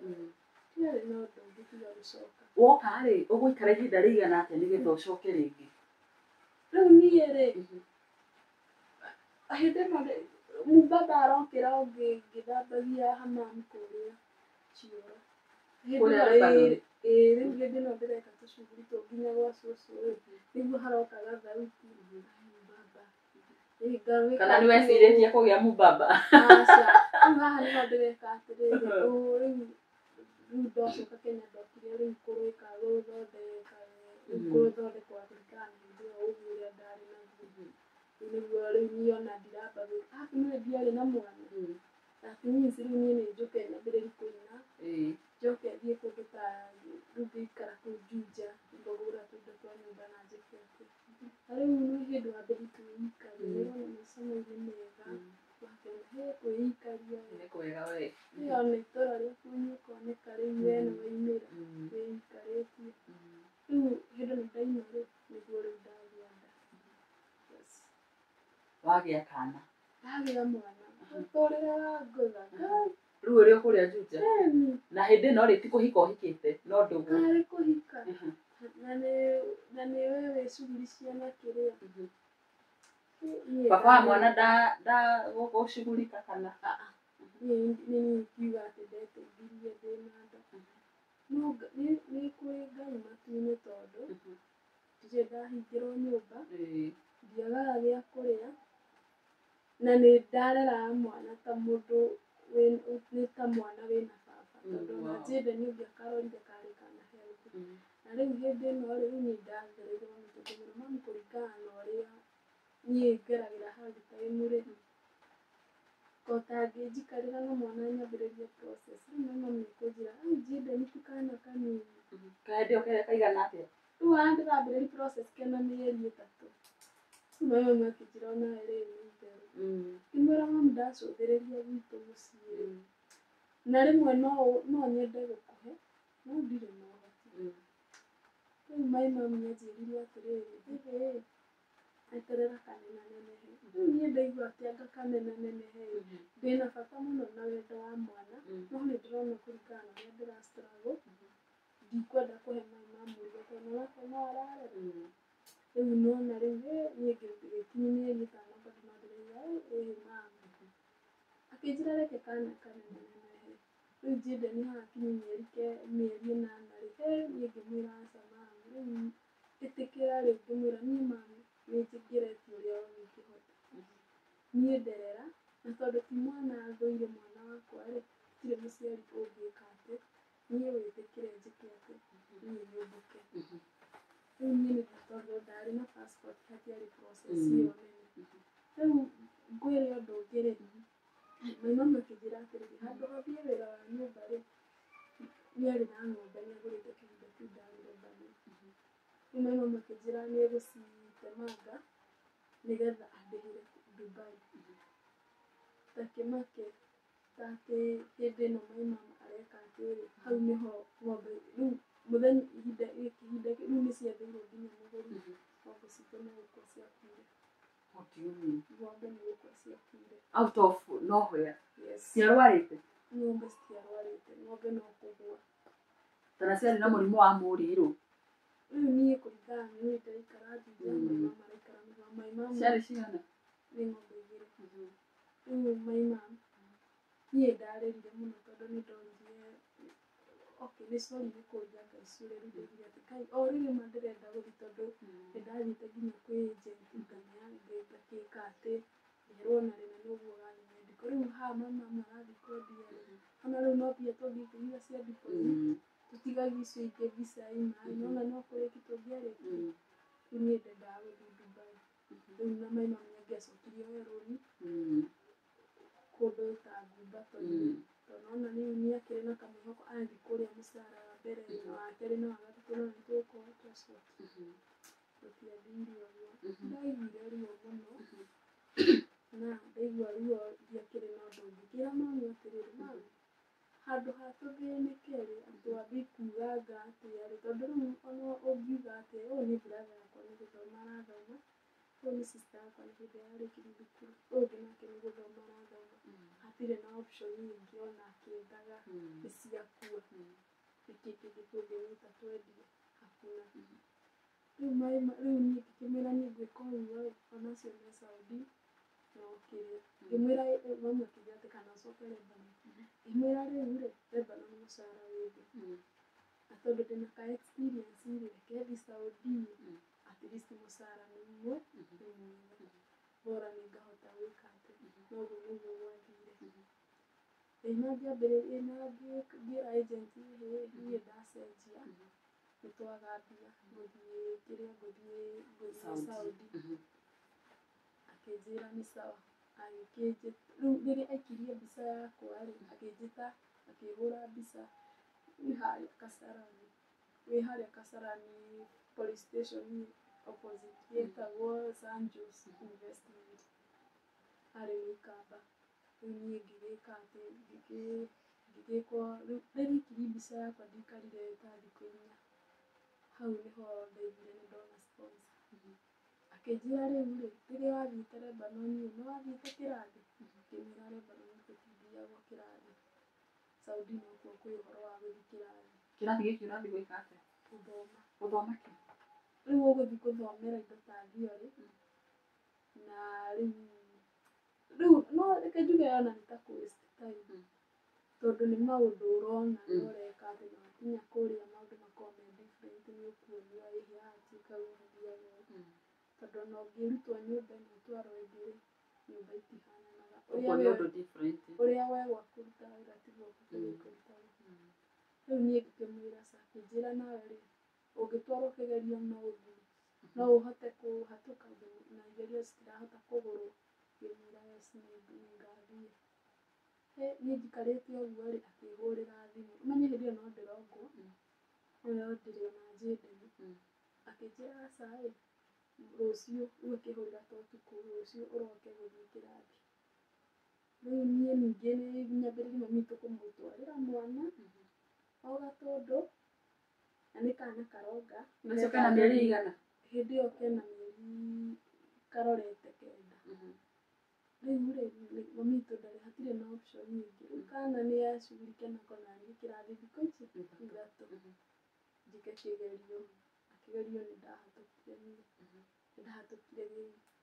tiarĩ na ũndũ ũngĩ tiga gũcoka woka-rĩ ũgũikara ihinda rĩigana atĩa nĩgetha ũcoke rĩngĩ rĩu niĩ-rĩ hĩndĩ ĩno mũmbaba arokĩra ngĩthambagia hammam kũrĩa cioro rĩu hĩndĩ ĩno ndĩreka tũcuguri tũnginya gwa cũcũ nĩguo haroka gathauti kana nĩwecirĩtie kũgĩa mũmbaba rĩu haha nĩho ndĩreka atĩrĩrĩ rĩu ndocoka Kenya ndokire rĩu kũrĩka gũthondekwo kũringana na hĩndĩ ĩyo ũguo ũrĩa ndarĩ naguo nĩguo rĩu niĩ ona ndiramba arabu niĩ ndiarĩ na mwana that means rĩu niĩ nĩ njũke nyambĩrĩrie kũina njoke thiĩ kũndũ ta rĩu ngĩikara kũu Juja ngagũra tũindo twa nyũmba na njĩke atĩ na rĩu nĩ hĩndĩ wambĩrĩrie kwĩikaria nĩwona maica mau nĩ mega wakena kwĩikaria kwega we ona itũra rĩaku nĩũkoneka rĩu we nĩwaumĩra wĩikarĩtie rĩu hĩndĩ ĩno ndaima-rĩ nĩguo rĩu ndagĩa nda wagĩa kana ndagĩa mwana mũtũrĩre wa ngũtha rĩu ũrĩ o kũrĩa Juja na hĩndĩ ĩno-rĩ ti kũhika ũhikĩte no ndũgũ arĩ kũhika na nĩ we wĩcuguri ciana kĩrĩa baba wa mwana ndagũcugurika kana nĩ ngiuga atĩ ndeteithirie ndĩna nda no nĩ kũrĩ Ngai matu-inĩ tondũ ndirĩ ndahingĩrwo nyũmba ndiagaga gĩa kũrĩa na nĩ ndareraga mwana ta mũndũ nĩ ta mwana wĩna baba tondũ ona Jayden ũngĩakarorire karĩ kana healthy na rĩu hĩndĩ ĩno-rĩ rĩu niĩ ndagereirwo nĩ tondũ mami kũringana na ũrĩa niĩ ngeragĩra handũ ta ĩmũrĩ kotangĩnjikarĩra na mwana nyambĩrĩrie process rĩu mami nĩkũnjĩra Jayden ti kana kanini kahĩndĩ ĩyo kaigana atĩa rĩu haha ndĩrambĩrĩria process kena mĩeri 3 rĩu mami akĩnjĩra onawe rĩrĩ nĩ itherũ ngĩmwĩra mami ndacũthĩrĩria gwitũ mũciĩ na rĩmwe no nyende gũkũhe no ndirĩ na ũhoti rĩu mami anjĩrire atĩrĩrĩ eterera kanena nenehe rĩu niĩ ndaigua atĩ anga kanena nenehe ndĩna bata mũno na wendo wa mwana no nĩndĩrona kũringana na ũrĩa ndĩra struggle ndikwenda kũhe mami mũrigo tondũ onake no ararera rĩu nona rĩu niĩ ngĩkinyia mĩeri 5 bado no ndĩrauga mami akĩnjĩra reke kana kanena nenehe rĩu Jayden haha kinya mĩeri 8-rĩ niĩ ngĩmwĩra aca mami rĩu ĩtĩkĩra rĩu ngĩmwĩra niĩ mami nĩnjĩkĩrĩtie ũrĩa ũngĩhota niĩ nderera na tondũ ti mwana thũire mwana wakwa-rĩ gũtirĩ mũciari ũngĩka atĩ niĩ wĩtĩkĩre njĩke atĩ niĩ nyũmbũke rĩu niĩ tondũ ndarĩ na passport hatiarĩ process ĩyo nene rĩu ngwĩre ũndũ ũngĩ-rĩ mami akĩnjĩra atĩrĩrĩ handũ hathiĩ wĩra wa nyũmba-rĩ nĩarĩ na ng'ombe nĩagũrĩte kĩhinda kĩu ndarĩ Lebanon rĩu mami akĩnjĩra nĩegũcitemanga nĩgetha andĩhĩre Dubai takĩmake atĩ hĩndĩ ĩno mami areka atĩrĩrĩ hau nĩho ng'ombe rĩu mũthenya ihinda rĩu nĩciathĩirwo nginya mũgũri ng'ombe citũ nĩ gũkua ciakuire ng'ombe nĩ gũkua ciakuire out of nowhere yes ciarwarĩte ng'ombe citiarwarĩte ng'ombe no kũgũa kana ciarĩ na mũrimũ wa mũrirũ rĩu niĩ kũringana na niĩ ndaikara Juja mami maraikara mami ciarĩ cigana nĩ ng'ombe 2 rĩu maima niĩ ndarĩrire mũno tondũ nĩ ndonire okay nĩ sorry nĩ kũria Ngai ciũria rĩu ndaugire atĩ Ngai o rĩrĩ ndĩrenda gũthiĩ tondũ nĩ ndathiĩte nginya kwĩ agent ngania ngĩka atĩ ngerwo na rĩna nĩguo gathiĩ medical rĩu haha mama marathiĩ kwendia ona rĩu no mbia tũthiĩ kũiga cia deposit tũtigagia icio ingĩ visa ina nona no kũrĩki tũngĩarĩkia rĩu niĩ ndendaga gũthiĩ Dubai rĩu na maima ngĩacokirie werũ-inĩ kũndũ ta Gumba tondũ ona rĩu nĩ akĩrĩ na kamwĩhoko athiĩ kũrĩa mũcara wa mbere na wa kerĩ na wa gatatũ no nĩtũgũkorwo twacokia tũtiathiire ũguo ndaiguire ruo mũno na ndaigua ruo ndiakĩrĩ na ũndũ ũngĩ ngĩra mami atĩrĩrĩ mami handũ ha tũthĩnĩke-rĩ twambie kuuganga atĩa-rĩ tondũ rĩu ona ũngiuga atĩa ũyũ nĩ brother yakwa nĩ gũthoma arathoma ũyũ nĩ sister yakwa nĩ hĩndĩ ararĩkirie thukuru ũyũ ũngĩ nake nĩ gũthoma arathoma hatirĩ na option ingĩ ona akĩendaga nĩ ciakua nĩkĩĩ kĩngĩ tũngĩnyita twendie hakuna rĩu niĩ ngĩkĩmwĩra niĩ ngwĩka ũguo onacio me Saudi no kĩrĩa ngĩmwĩra mami akiuga atĩ kana acoke Lebanon ngĩmwĩra rĩu-rĩ Lebanon mũcara wĩ thĩ na tondũ ndĩna ka experience-rĩ reke thiĩ Saudi at least mũcara nĩ mwega bora nĩngahota gwĩka atĩ noguo nĩguo gwathire ĩna ngĩambĩrĩria na ngĩra agent niĩ ndacenjia nĩtwagambia gũthiĩ Saudi akĩnjĩra nĩ sawa rĩu rĩrĩa aikirie mbica yakwa-rĩ akĩnjĩta akĩhũra mbica wĩ harĩa Kasarani police station opposite yetagwo Sanjos Investment harĩ Gĩkamba rĩu niĩ ngĩgĩka atĩ ngĩgĩkwo rĩu aikirie mbica yakwa ndikarire ta thikũ 4 hau nĩho ndaiguire nĩ ndona sponsor akĩnjĩra rĩu-rĩ rĩrĩa wathiĩte Lebanon-rĩ nĩ wathiĩte kĩrathi ngĩmwĩra Lebanon tũtithiagwo kĩrathi Saudi nokuo kwĩ ũhoro wa gũthiĩ kĩrathi kĩrathi gĩkĩ ũrathiĩ gwĩka atĩa gũthoma kĩ rĩu ũgũthiĩ gũthomera indo ta theory na rĩu no reke njuge ona nĩ ta kũ waste time tondũ nĩ maũndũ ũrona na ũreka atĩ na wakinya kũrĩa maũndũ makoragwo me different nĩ ũkuonio ĩhĩ haha tuĩka ũũ ũthiaga ũũ tondũ ona ũngĩrutwo nyũmba ĩno ũtwarwo ĩngĩ nyũmba itihananaga ũrĩa we gwakũruta wĩra tiguo gũkũruta wĩra rĩu niĩ ngĩkĩmwĩra akĩnjĩra nawe-rĩ ũngĩtwarwo kĩgerio no ũthiĩ no ũhote kũhatũka na igerio citirahota kũgũrwo ngĩmwĩra yes nĩngathiĩ niĩ njikarĩte ũguo-rĩ akĩhũrĩra thimũ ũmenye hĩndĩ ĩyo no ndĩrongwo no ndĩrĩ ona njĩndĩ akĩnjĩra aca-ĩ rũciũ rĩu akĩhũrĩra ta ũtukũ rũciũ ũroke gũthiĩ kĩrathi rĩu niĩ ningĩ nyambĩrĩrie mami witũ kũmũtwarĩra mwana o gatũndũ na nĩ kana karonga nacio kena mĩeri igana hĩndĩ ĩyo kena mĩeri karorete 9 rĩu-rĩ mami witũ ndarĩ hatirĩ na option ingĩ rĩu kana nĩ acugurike nako na thiĩ kĩrathi thikũ ici 3 njĩke kĩgerio na kĩgerio nĩ ndahatũkire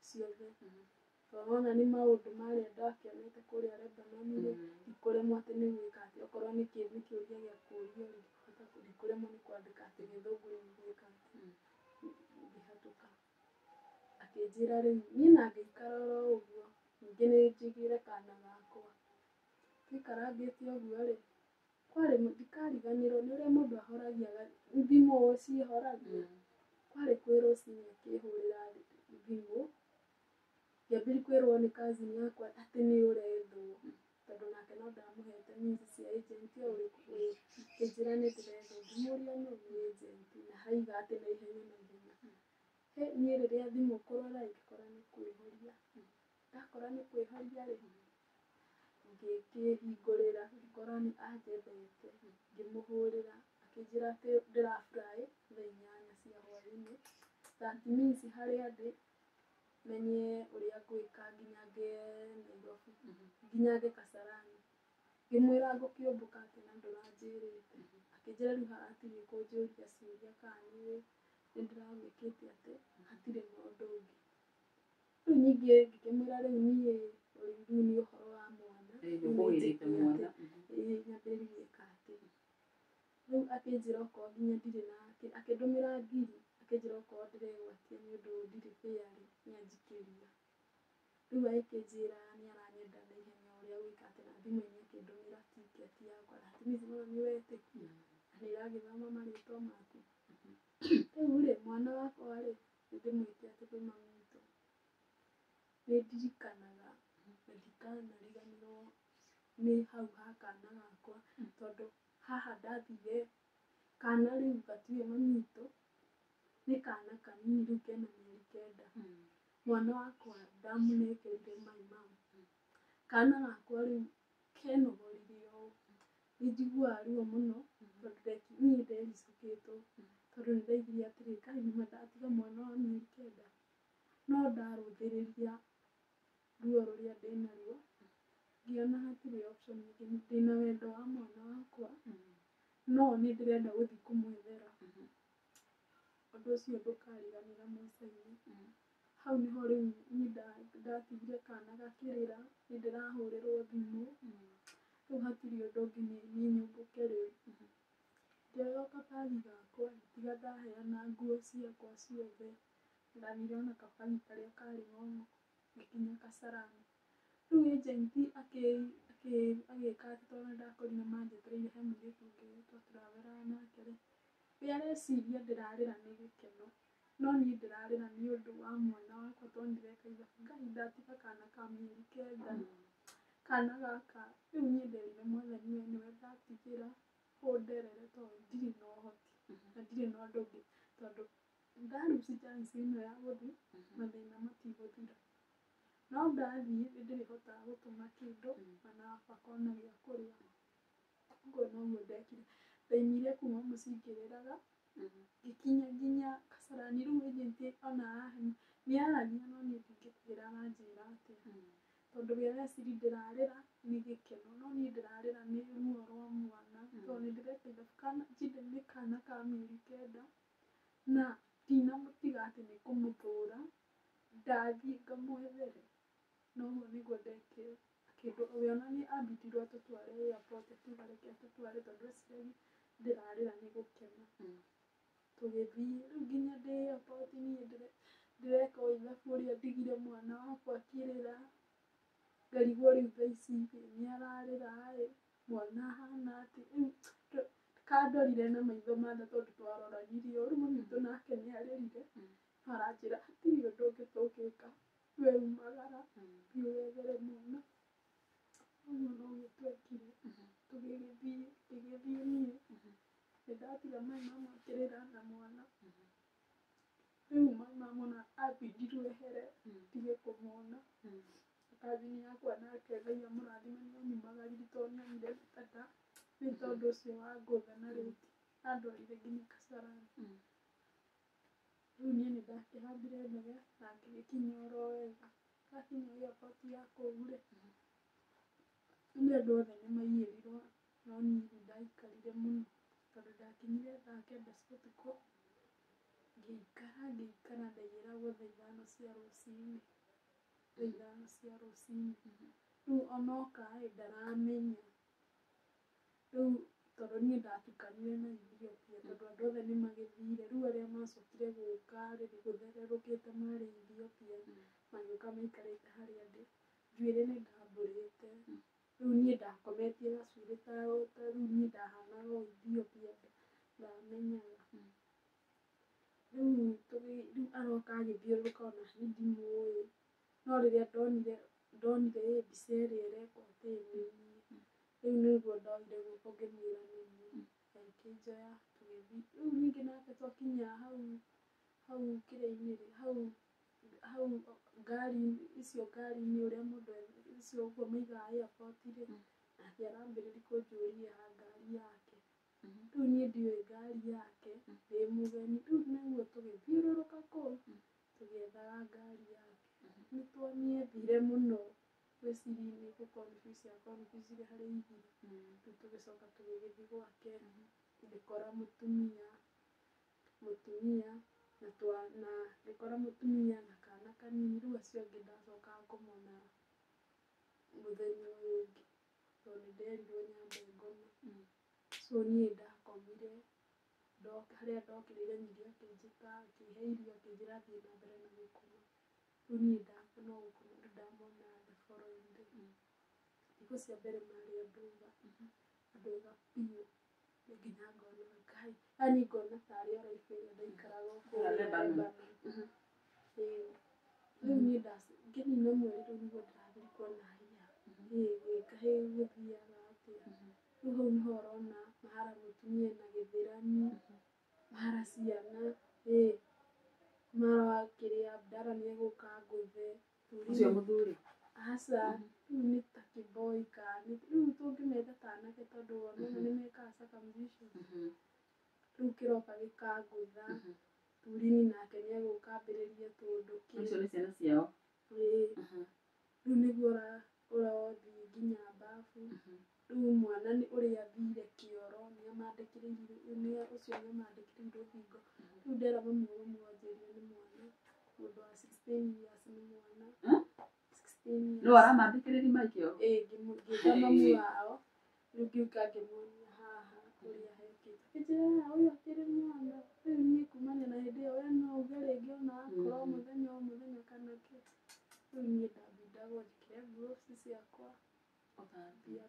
ciothe tondũ ona nĩ maũndũ marĩa ndakĩonete kũrĩa Lebanon-rĩ ndikũremwo atĩ nĩ gwĩka atĩ okorwo nĩ kĩũria gĩa kũrio-rĩ ndikũremwo nĩ kwandĩka atĩ gĩthũngũ-inĩ nĩ gwĩka atĩ ngĩhatũka akĩnjĩra rĩu niĩ na ngĩikara oro ũguo ningĩ nĩ njigĩire kana gakwa tũikarangĩte ũguo-rĩ kwarĩ ndikariganĩrwo nĩ ũrĩa mũndũ ahoragia thimũ ciĩhoragia kwarĩ kwĩ rũciinĩ akĩhũrĩra thimũ ngĩambĩrĩria kwĩrwo nĩ cousin yakwa atĩ nĩ ũrethwo tondũ nake no ndamũhete means cia agent o ũrĩkũ akĩnjĩra nĩ ndĩrethwo ngĩmũria nũ nĩ agent na haiga atĩ na ihenya niĩ rĩrĩa thimũ kũrora ngĩkora nĩ kwĩhoria ndakora nĩ kwĩhoria-rĩ ngĩkĩhingũrĩra ngĩkora nĩ anjethete ngĩmũhũrĩra akĩnjĩra atĩ ndĩra fly thaa 8 cia hwaĩ-inĩ that means harĩa ndĩ menye ũrĩa ngwĩka nginyange Nairobi nginyange Kasarani ngĩmwĩra ngũkĩũmbũka atĩ na ndũranjĩrĩte akĩnjĩra rĩu haha hatirĩ kũnjũria ciũria kana nĩ ndĩragwĩkĩte atĩ hatirĩ na ũndũ ũngĩ rĩu ningĩ ngĩkĩmwĩra rĩu niĩ rĩu nĩ ũhoro akĩnjĩra okorwo nginya ndirĩ na akĩndũmĩra ngiri akĩnjĩra okorwo ndĩregwatia nĩ ũndũ ndirĩ bĩarĩ nĩanjikĩria. Rĩu agĩkĩnjĩra nĩaranyenda na ihenya ũrĩa gwĩka atĩ na thimũ-inĩ akĩndũmĩra tiketi yakwa na atimithi nĩwetĩkia na nĩiragĩthoma marĩtwa maku. Rĩu-rĩ mwana wakwa-rĩ nĩndĩmwĩte atĩ kwĩ mami witũ nĩndirikanaga na ndikanariganĩrwo nĩ hau ha kana gakwa tondũ haha ndathire kana rĩu gatirĩ mami witũ nĩ kana kanini rĩu kena mĩeri 9. Mwana wakwa ndamũnengereire mai mau. Kana gakwa rĩu kenogorire ũũ nĩnjiguaga ruo mũno tondũ niĩ ndericũkĩtwo tondũ nĩndaigire atĩrĩ Ngai nĩma ndatiga mwana wa mĩeri 9. No ndarũthĩrĩria ruo rũrĩa ndĩnaruo ngĩona hatirĩ option ĩngĩ ndĩna wendo wa mwana wakwa no nĩndĩrenda gũthiĩ kũmwethera. Ũndũ ũcio ndũkariganĩra maica-inĩ. Hau nĩho rĩu niĩ ndatigire kana gakĩrĩra nĩndĩrahũrĩrwo thimũ. Rĩu hatirĩ ũndũ ũngĩ niĩ nyũmbũke rĩu. Ngĩoya kabagi gakwa ngĩtiga ndaheana nguo ciakwa ciothe. Ndathire ona kabagi karĩa karĩ ng'ong'o ngĩkinya Kasarani. Rĩu ĩnjenti agĩka atĩ tondũ nĩndakorire manjetereire he mũirĩtu ũngĩ twatũraveraga nake-rĩ, we areciria ndĩrarĩra nĩ gĩkeno no niĩ ndĩrarĩra nĩũndũ wa mwana wakwa tondũ nĩndĩreka ithabu Ngai ndatiga kana ka mĩeri 9. Kana gaka rĩu niĩ nderire Mwathani we nĩwe ndatigĩra ũnderere tondũ ndirĩ na ũhoti na ndirĩ na ũndũ ũngĩ tondũ nda lose chance ĩno ya gũthiĩ mathĩna matigũthira. No ndathiĩ nĩndĩrĩhotaga gũtũma kĩndũ mwana wakwa akona gĩa kũrĩa. Ũguo noguo ndekire. Ndaumire kuma mũciĩ ngĩrĩraga ngĩkinya nginya Kasarani. Rĩu ĩnjenti ona nĩaragia no niĩ ndingĩtigĩra aranjĩra atĩa tondũ we areciria ndĩrarĩra nĩ gĩkeno no niĩ ndĩrarĩra nĩ ruo rwa mwana tondũ nĩndĩreka ithabu kana Jídé nĩ kana ka mĩeri 9 na ndinamũtiga atĩ nĩkũmũthũra ndathiĩ ngamwethere. Noguo nĩguo ndekire. We ona nĩambindire atũtware airport akiuga reke atũtware tondũ eciragia ndĩrarĩra nĩ gũkena. Tũgĩthiĩ rĩu nginya ndĩ airport niĩ ndĩreka o ithabu ũrĩa ndigire mwana wakwa akĩrĩra ngarigwo rĩu thaa ici nĩararĩra-ĩ mwana ahana atĩ. Rĩu kandorire na maitho mothe tondũ twaroranirie ũru mami witũ nake nĩarĩrire no aranjĩra hatirĩ ũndũ ũngĩ tũngĩka we umagara thiĩ wethere mwana. Ũguo noguo twekire. Ngĩgĩthiĩ niĩ nĩndatiga mai mama akĩrĩra na mwana. Rĩu mai mama ona ambindirwo ehere ndige kũmona. Cousin yakwa nake Ngai amũrathime nĩanyumagarire tondũ nĩonire nĩ tondũ ũcio wa ngũtha na rĩti andwarire nginya Kasarani. Rĩu niĩ nĩndakĩhambire ndege na ngĩgĩkinya oro wega. Ndakinya airport ya kũu-rĩ rĩu andũ othe nĩmaiyĩrirwo no niĩ nĩndaikarire mũno tondũ ndakinyire thaa 9 cia ũtukũ. Ngĩikara ndaiyĩragwo thaa 5 cia rũcinĩ. Rĩu onoka-ĩ ndaramenya. Rĩu tondũ niĩ ndatukanire na Ethiopia tondũ andũ othe nĩmagĩthire. Rĩu arĩa macokire gũka-rĩ gũthererũkĩte marĩ Ethiopia magĩũka maikarĩte harĩa ndĩ. Njuĩrĩ nĩndambũrĩte. Rĩu niĩ ndakometie gacuĩrĩ ta rĩu niĩ ndahanaga o Ethiopia ndamenyaga. Rĩu aroka agĩthiũrũrũka ona niĩ ndimũĩ no rĩrĩa ndonire mbica ĩrĩa ĩrekwo atĩ nĩ niĩ. Rĩu nĩguo ndoire guoko ngĩmwĩra nĩ niĩ agĩkĩnjoya tũgĩthiĩ. Rĩu ningĩ nake twakinya hau kĩrĩa-inĩ-rĩ hau ngari-inĩ ũrĩa mũndũ icio ũguo maigaga airport-rĩ nake arambĩrĩria kũnjũria ngari yake. Rĩu niĩ ndiũĩ ngari yake ndĩ mũgeni. Rĩu nĩguo tũgĩthiũrũrũka kũu tũgĩethaga ngari yake. Nĩtwamiethire mũno ngwĩciria nĩgũconfuse harĩ igĩrĩ. Rĩu tũgĩcoka tũgĩgĩthiĩ gwake ngĩkora mũtumia na ngĩkora mũtumia na kana kanini. Rĩu acio angĩ ndacokaga kũmona mũthenya ũyũ ũngĩ tondũ nĩnderirwo nyambe ngome. So niĩ ndakomire harĩa ndokĩrĩire nyiri akĩnjĩta akĩhe irio akĩnjĩra thiĩ na mbere na gũkoma. Rĩu niĩ ndakoma gũkoma ndamona the following day. Thikũ cia mbere marĩ andũ ega biũ, nginya ngona Ngai, yani ngona tarĩ o life ĩrĩa ndaikaraga o kũrĩa Lebanon. Rĩu niĩ ngĩnina mweri rĩu nĩguo ndĩrathiĩ kuona hinya Ngai gũthiaga atĩa. Rĩu hau nĩho ũrona mara mũtumia ena gĩthĩrani, mara ciana, mara kĩrĩa Abdalla nĩegũka ngũthe. Ũcio mũthuri? Aca, rĩu nĩ ta kĩboy kani, rĩu tũngĩmeta ta anake tondũ wona nĩmekaga circumcision. Rĩu kĩroka gĩkangũtha, Turini nake nĩegũka ambĩrĩrie tũndũ. Icio nĩ ciana ciao? Rĩu nĩguo ũrothiĩ nginya bafu. Rĩu mwana ũrĩa athire kĩoro nĩamandĩkĩrĩirwo ũcio nĩamandĩkĩrĩirwo thingo. Rĩu ndera mami anjĩrire nĩ mwana mũndũ wa 16 years nĩ mwana. 16 years. Nĩwe aramandĩkĩrĩria mai kĩoro? Ngĩĩta mami wao, rĩu ngĩũka ngĩmuonia haha ũrĩa hekĩtwo. Akĩnjĩra ũyũ akĩrĩ mwana. Rĩu niĩ kumania na hĩndĩ ĩyo we no uge rĩngĩ ona akorwo mũthenya o mũthenya kana kĩ. Rĩu niĩ ndambindagwo njĩkĩre gloves ciakwa thambie,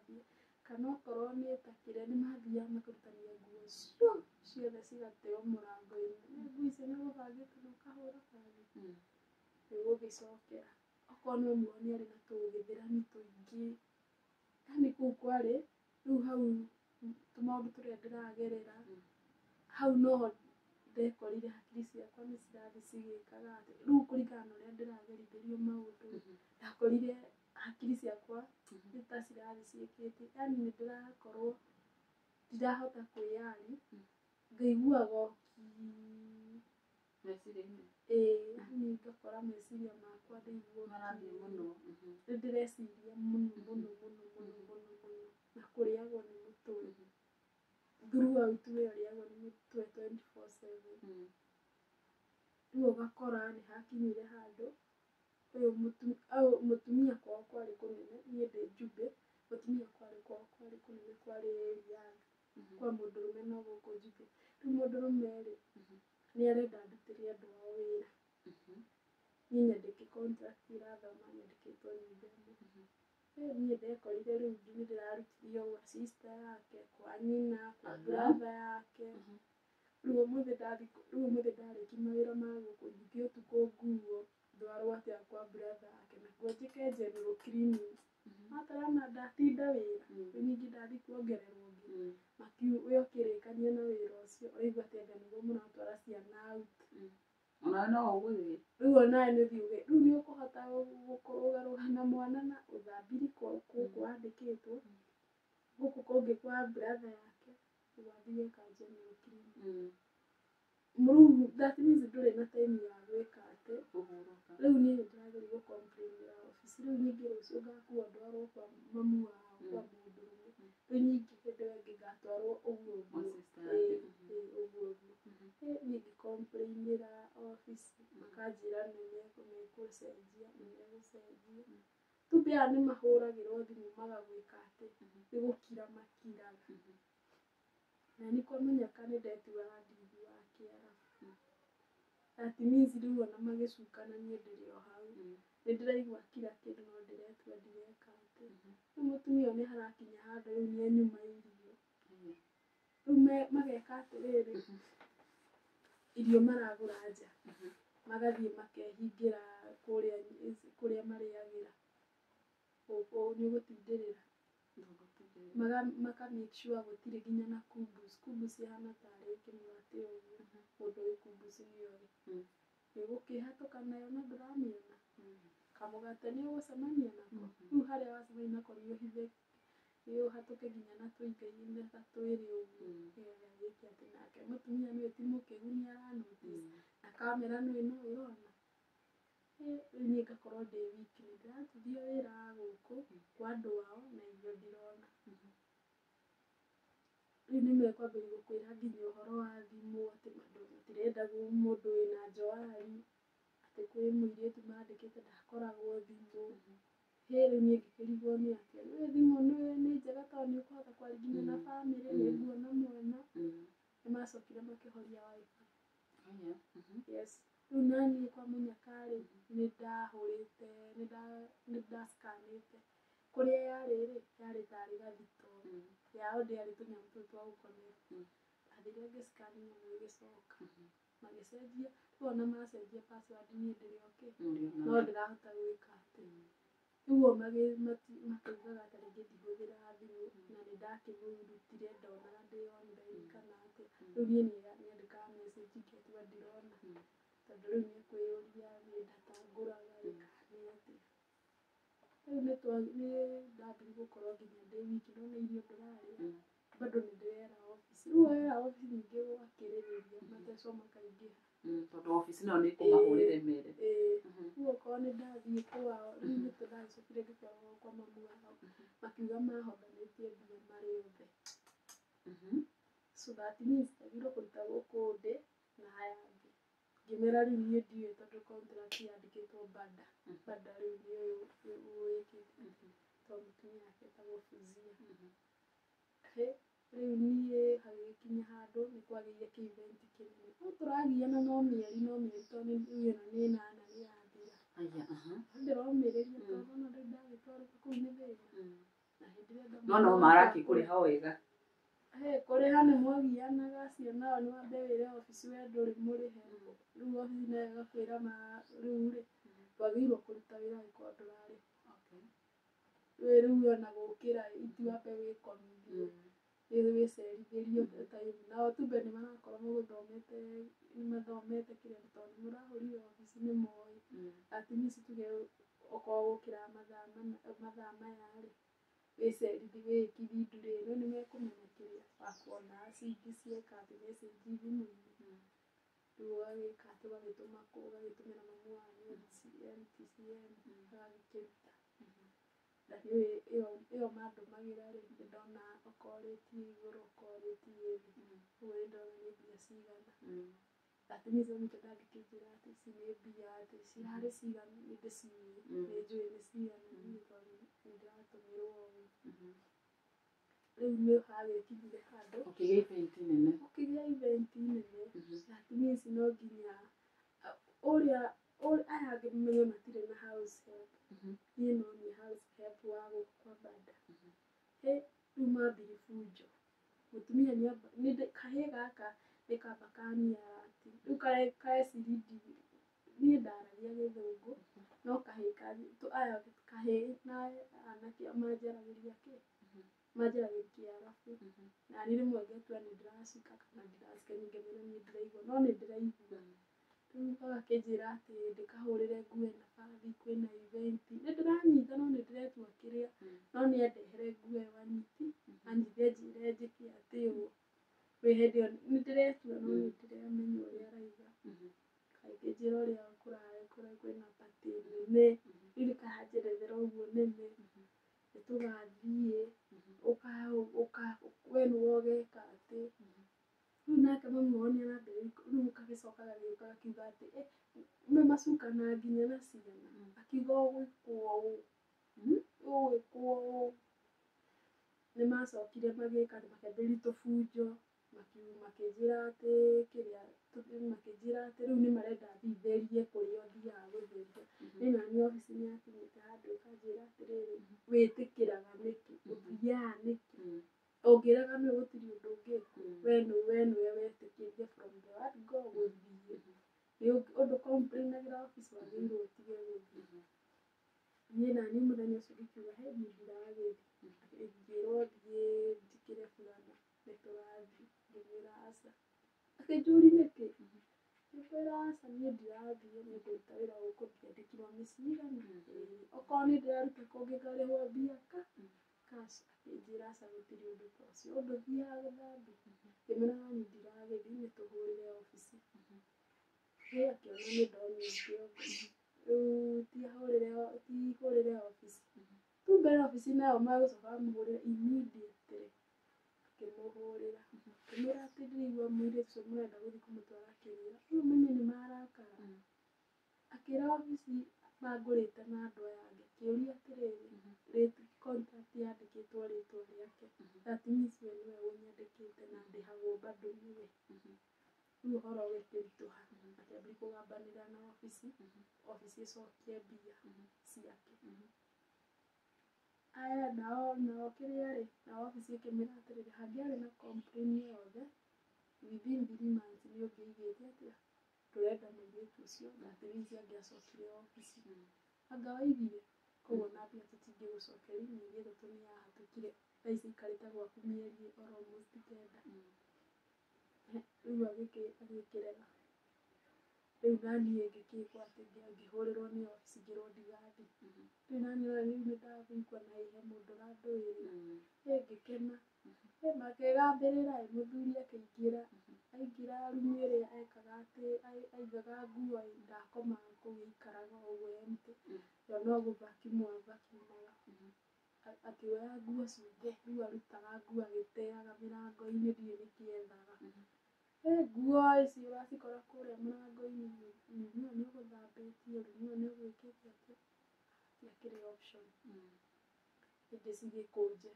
kana okorwo nĩ ta kĩrĩa nĩmathiaga makarutania nguo ciothe cigateo mũrango-inĩ. Nguo icio nĩũgũbangĩte na ũkahũra bathi, nĩũgũgĩcokera. Okorwo no muone arĩ na tũgĩthĩrani tũingĩ, yani kũu kwarĩ, rĩu hau tũmaũndũ tũrĩa ndĩragerera, hau noho ndekorire hakiri ciakwa nĩcirathiĩ cigĩkaga atĩ. Rĩu kũringana na ũrĩa ndĩragerithĩrio maũndũ, ndakorire hakiri ciakwa nĩ ta cirathiĩ ciĩkĩte, yani nĩndĩrakorwo ndirahota kwĩyari, ngaiguaga o meciria-inĩ. Yani ngakora meciria makwa ndaigua marathiĩ mũno. nĩndĩreciria mũno na kũrĩagwo nĩ mũtwe. Throughout ũrĩagwo nĩ mũtwe 24/7. Rĩu ũgakora nĩhakinyire handũ mũtumia kwao kwarĩ kũnene, niĩ ndĩ njumbe, mũtumia kwao kwarĩ kũnene, kwarĩ Riyadh kwa mũndũrũme no gũkũ njumbe. Rĩu mũndũrũme rĩ nĩarenda ndutĩre andũ ao wĩra, niĩ nyandĩke contract irathoma nyandĩkĩtwo nyũmba ĩno. Rĩu niĩ ndekorire rĩu nĩndĩrarutithio gwa sister yake, kwa nyina, kwa brother yake. Rĩu ũmũthĩ ndarĩkia mawĩra ma gũkũ ngĩthiĩ ũtukũ nguo ndwarwo atĩa kwa brother yake, nakuo njĩke general cleaning. Watarana ndatinda wĩra, rĩu ningĩ ndathiĩ kuongererwo ũngĩ. We ũkĩrĩkania na wĩra ũcio ũraigua atĩ anga nĩguo mũratwara ciana out. Onawe no ũgũthiĩ? Rĩu onawe nĩũthiĩ uge, rĩu nĩũkũhota kũrũgarũga na mwana na ũthambiri gũkũ wandĩkĩtwo, gũkũ kũngĩ kwa brother yake, ũgathiĩ gwĩka general cleaning. Rĩu that means ndũrĩ na time ya gwĩka atĩ kũhurũka. Rĩu niĩ nĩndĩrageria gũcomplainĩra obici, rĩu ningĩ rũciũ ngakuo ndwarwo kwa mamu wao kwa mũndũrũme. Rĩu ningĩ hĩndĩ ĩyo ĩngĩ ngatwarwo ũguo ũguo. Niĩ ngĩcomplainĩra obici, makanjĩra nĩmegũcenjia. Tumbe aya nĩmahũragĩrwo thimũ magagwĩka atĩ nĩgũkira makiraga. Na nĩkwamenyeka nĩndetuaga ndithi wa Kĩarabu. That means rĩu ona magĩcukana niĩ ndĩrĩ o hau. Nĩndĩraigua kira kĩndũ no ndĩretua ndireka atĩ. Rĩu mũtumia ũyũ nĩharakinya handũ rĩu nĩanyuma irio. Rĩu mageka atĩrĩrĩ, irio maragũra nja, magathiĩ makehingĩra kũrĩa marĩagĩra. Nĩũgũtindĩrĩra. Maka make sure gũtirĩ nginya na kumbus. Kumbus ihana tarĩ kĩmũgate ũguo. Mũndũ wĩ kumbus nĩoĩ. Nĩũgũkĩhatũka nayo na ndũramĩona. Kamũgate nĩũgũcemania nako. Rĩu harĩa wacemania nako nĩũhatũke nginya na tũindo-inĩ ta twĩrĩ ũguo. Nĩgetha wĩke atĩ nake mũtumia nĩũĩ ti mũkĩgu nĩara notice. Na kamera nĩũĩ no ĩrona. Rĩu niĩ ngakorwo ndĩ weak, nĩndĩratithio wĩra wa gũkũ kwa andũ ao na irio ndirona. Rĩu nĩmekwambĩrĩria gũkwĩra nginya ũhoro wa thimũ atĩ matirenda mũndũ wĩna njoari, atĩ kwĩ mũirĩtu mandĩkĩte ndakoragwo thimũ. Rĩu niĩ ngĩkĩrigwo nĩ atĩa, thimũ nĩ njega tondũ nĩũkũhota kwaria nginya na bamĩrĩ, nĩnguona mwana. nĩmacokire makĩhoria wifi. Haya. Yes. Rĩu naniĩ kwa mũnyaka-rĩ, nĩndahũrĩte, nĩndascanĩte. Kũrĩa yarĩ-rĩ, yarĩ tarĩ gathitoo. Yao ndĩarĩ tũnyamũ tũu twa gũkomera. Ndathire ngĩscan nyamũ ĩgĩcoka. Magĩcenjia, rĩu ona macenjia password niĩ ndĩrĩ okay. No ndĩrahota gwĩka atĩ. Rĩu o makaugaga ta rĩngĩ ndihũthĩra thimũ na nĩndakĩmũrutire ndonaga ndĩ online kana atĩa. Rĩu niĩ nĩandĩkaga message ngĩtua ndirona. Tondũ rĩu nĩekwĩyũria nĩ data ngũraga kana nĩ atĩa. Rĩu nĩndambire gũkorwo nginya ndĩ wiki, nona irio ndũrarĩa, bado nĩndĩrera office. Rĩu wera office ningĩ gũgakĩrĩrĩria mateco makaingĩha. Tondũ office nayo nĩĩkũmahũrĩra mere. Rĩu okorwo nĩndathiĩ kwao, rĩu nĩtũndacokire ngĩtwarwo kwa mamu wao, makiuga mahothanĩtie mbia marĩ othe. So that means ndagĩrĩirwo kũruta gũkũ ndĩ na aya angĩ. Ngĩmera rĩu niĩ ndiũĩ tondũ contract yandĩkĩtwo bada. Bada rĩu nĩ ũyũ wĩkĩte tondũ mũtumia wake etagwo Fuzia. Rĩu niĩ hagĩkinya handũ nĩkwagĩire kĩ-event kĩnene. No tũragiana no mĩeri tondũ rĩu ĩno nĩ 8 nĩyathira. Ndĩromĩrĩria tondũ ona rĩu ndagĩtwarwo kũu nĩ thĩna. Na hĩndĩ ĩrĩa no marakĩkũrĩha wega. Kũrĩha nĩmwagianaga acio nao nĩwambe wĩre office we ndũrĩ mũrĩhe. Rĩu office nayo ĩgakwĩra rĩu-rĩ, ndwagĩrĩirwo kũruta wĩra angĩkorwo ndũrarĩhwo. Rĩu ona gũkĩra itiwambe wĩkomithie, wĩcerithĩrie time. Nao tumbe nĩmarakorwo nĩmathomete kĩrĩa tondũ nĩmũrahũrire office nĩmoĩ. At least tuge okorwo gũkĩra mathaa maya-rĩ, wĩcerithie wĩĩkithi ndurĩ ĩno nĩmekũmenya kĩrĩa wakuona cingi cieka atĩ message thimũ-inĩ. Rĩu ũgagĩka atĩ ũgagĩtũma kũ, ũgagĩtũmĩra mamu wanyu MTCN agagĩkĩruta. Na ĩyo mandũmagĩra-rĩ, nĩndona okorwo rĩti igũrũ okorwo rĩti thĩ. Ũguo nĩndĩrona nĩ mbia cigana. At least ona ndangĩkĩnjĩra atĩ ici nĩ mbia atĩ cirarĩ cigana nĩndĩciũĩ. Nĩnjũĩ nĩ cigana tondũ nĩndĩratũmĩrwo ũũ. Rĩu nĩhagĩkinyire handũ Ũkĩgĩa event nene. Ũkĩgĩa event nene. At least no nginya aya angĩ menye matirĩ na house help. Niĩ no niĩ house help wa gũkũ kwa bada. Rĩu mambire bunjo. Mũtumia kahĩĩ gaka nĩkamba kaniarati. Rĩu kareciria niĩ ndaragia gĩthũngũ, no kahĩĩ na anake manjaragĩria Kiarabu. Na niĩ rĩmwe ngetua nĩndĩracuka kana ndiracika ngamenya niĩ ndiraigua no nĩndĩraigua. Rĩu agakĩnjĩra atĩ ndĩkahũrĩre nguo ĩno bathi kwĩna event. Nĩndĩranyita no nĩndĩretua kĩrĩa, no nĩandehere nguo ĩyo anyite anjĩre njĩke atĩ ũũ. Rĩu hĩndĩ ĩyo nĩndĩretua no nĩndĩramenya ũrĩa arauga. Akĩnjĩra ũrĩa kwĩna party nene. Rĩu nĩkaranjerethera ũguo nene. Nĩtũgathiĩ, we nĩwe ũgeka atĩ. Rĩu nake mamu wao nĩarambĩrĩria, rĩu gagĩcoka gagĩũka gakiuga atĩ macuka na nginya na ciana. Akiuga ũgwĩkwo ũũ. Nĩmacokire magĩka makĩambĩrĩria tũbunjo, makĩnjĩra atĩ rĩu nĩmarenda thitherie kũrĩa thiaga gũtheria. Nĩnaniĩ office nĩyakinyĩte handũ ĩkanjĩra atĩrĩrĩ, wĩtĩkĩraga nĩkĩ, ũthiaga nĩkĩ, ũngĩregana gũtirĩ ũndũ ũngĩka. We nĩwe wetĩkĩrire from the word go gũthiĩ. Ũndũ complainagĩra office wagĩrĩirwo ũtige gũthiĩ. Niĩ naniĩ mũthenya ũcio ngĩkiuga niĩ ndiragĩthiĩ. Ngĩrwo thiĩ njĩkĩre burana nĩtũrathiĩ. Ngĩmwĩra aca. Akĩnjũria nĩkĩ? Ngĩmwĩra aca niĩ ndirathiĩ nĩngũruta wĩra gũkũ ndiandĩkirwo nĩ cigana. Okorwo nĩndĩraruta kũngĩ ngarĩhwo mbia cash. Akĩnjĩra aca gũtirĩ ũndũ ta ũcio. Ndũthiaga gũthambia? Ngĩmwĩra naniĩ ndiragĩthiĩ nĩtũhũrĩre office. Akĩona nĩndonio kĩongo. Rĩu tihũrĩre office. Tumbe office nayo magũcoka mamũhũrĩre immediately. Akĩmũhũrĩra. Akĩmwĩra atĩ ndĩraigua mũirĩtu ũcio mũrenda gũthiĩ kũmũtwara kĩrĩra. Rĩu ũmenye nĩmarakara. Akĩra office mangũrĩte na andũ aya angĩ. Akĩũria atĩrĩrĩ, contract yandĩkĩtwo rĩtwa rĩake. That means we nĩwe ũnyandĩkĩte na ndĩhagwo bado nĩwe. Rĩu ũhoro ũgĩkĩritũha akĩambia kũgambanĩra na obici ĩcokie mbia ciake. Aya nao kĩrĩa rĩ, na obici ĩkĩmera atĩrĩrĩ hangĩarĩ na complain yothe within 3 months nĩ ũngĩigĩte atĩa tũrenda mũirĩtu ũcio that means angĩacokire obici. Anga waigire koguo na mbia tũtingĩgũcokeria mĩeri ĩtatũ nĩ yahatũkire thaa ici ikarĩte gwaku mĩeri almost 9. Rĩu agĩkĩrega. Rĩu naniĩ ngĩkĩĩkwo atĩ ngĩhũrĩrwo nĩ obici ngĩrwo ndigathiĩ. Rĩu naniĩ rĩu nĩndakũigua na he mũndũ ũrandũĩrĩra. Ngĩkena. Makĩgambĩrĩra mũthuri akĩingĩra. Aingĩra rumu ĩrĩa ekaga atĩ aigaga nguo ndakomaga kũu aikaraga ũguo empty. Yo no gũvacuum avacuumaga. Akĩoya nguo ciothe rĩu arutaga nguo agĩteaga mĩrango-inĩ ndiũĩ nĩkĩ ethaga. Nguo ici ũracikora kũrĩa mũrango-inĩ ũyũ nĩ ũgũthambĩtie ũyũ nĩ ũgwĩkĩte atĩa. Gũtiakĩrĩ option. Hĩndĩ cigĩkũnje.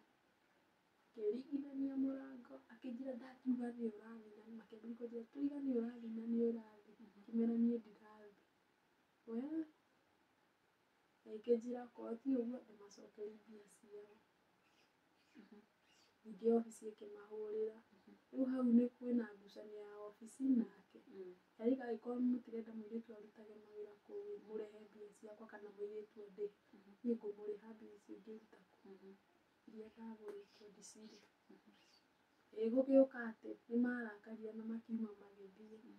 Akĩringithania mũrango akĩnjĩra ndakiuga nĩ ũrathiĩ na makĩambia kũnjĩra tũiga nĩ ũrathiĩ na nĩ ũrathiĩ. Ngĩmera niĩ ndirathiĩ. We akĩnjĩra okorwo ti ũguo ndĩmacokerie mbia ciao. Ningĩ obici ĩkĩmahũrĩra. Rĩu hau nĩ kwĩna ngucanio ya obici nake. Tarĩu angĩkorwo mũtirenda mũirĩtu arutage mawĩra kũu mũrehe mbia ciakwa kana mũirĩtu andĩhe. Niĩ ngũmũrĩha mbia icio ingĩruta kũ. Iria ndagũrĩtwo ndiciria. Gũgĩũka atĩ nĩmarakaria na makiuma magĩthiĩ.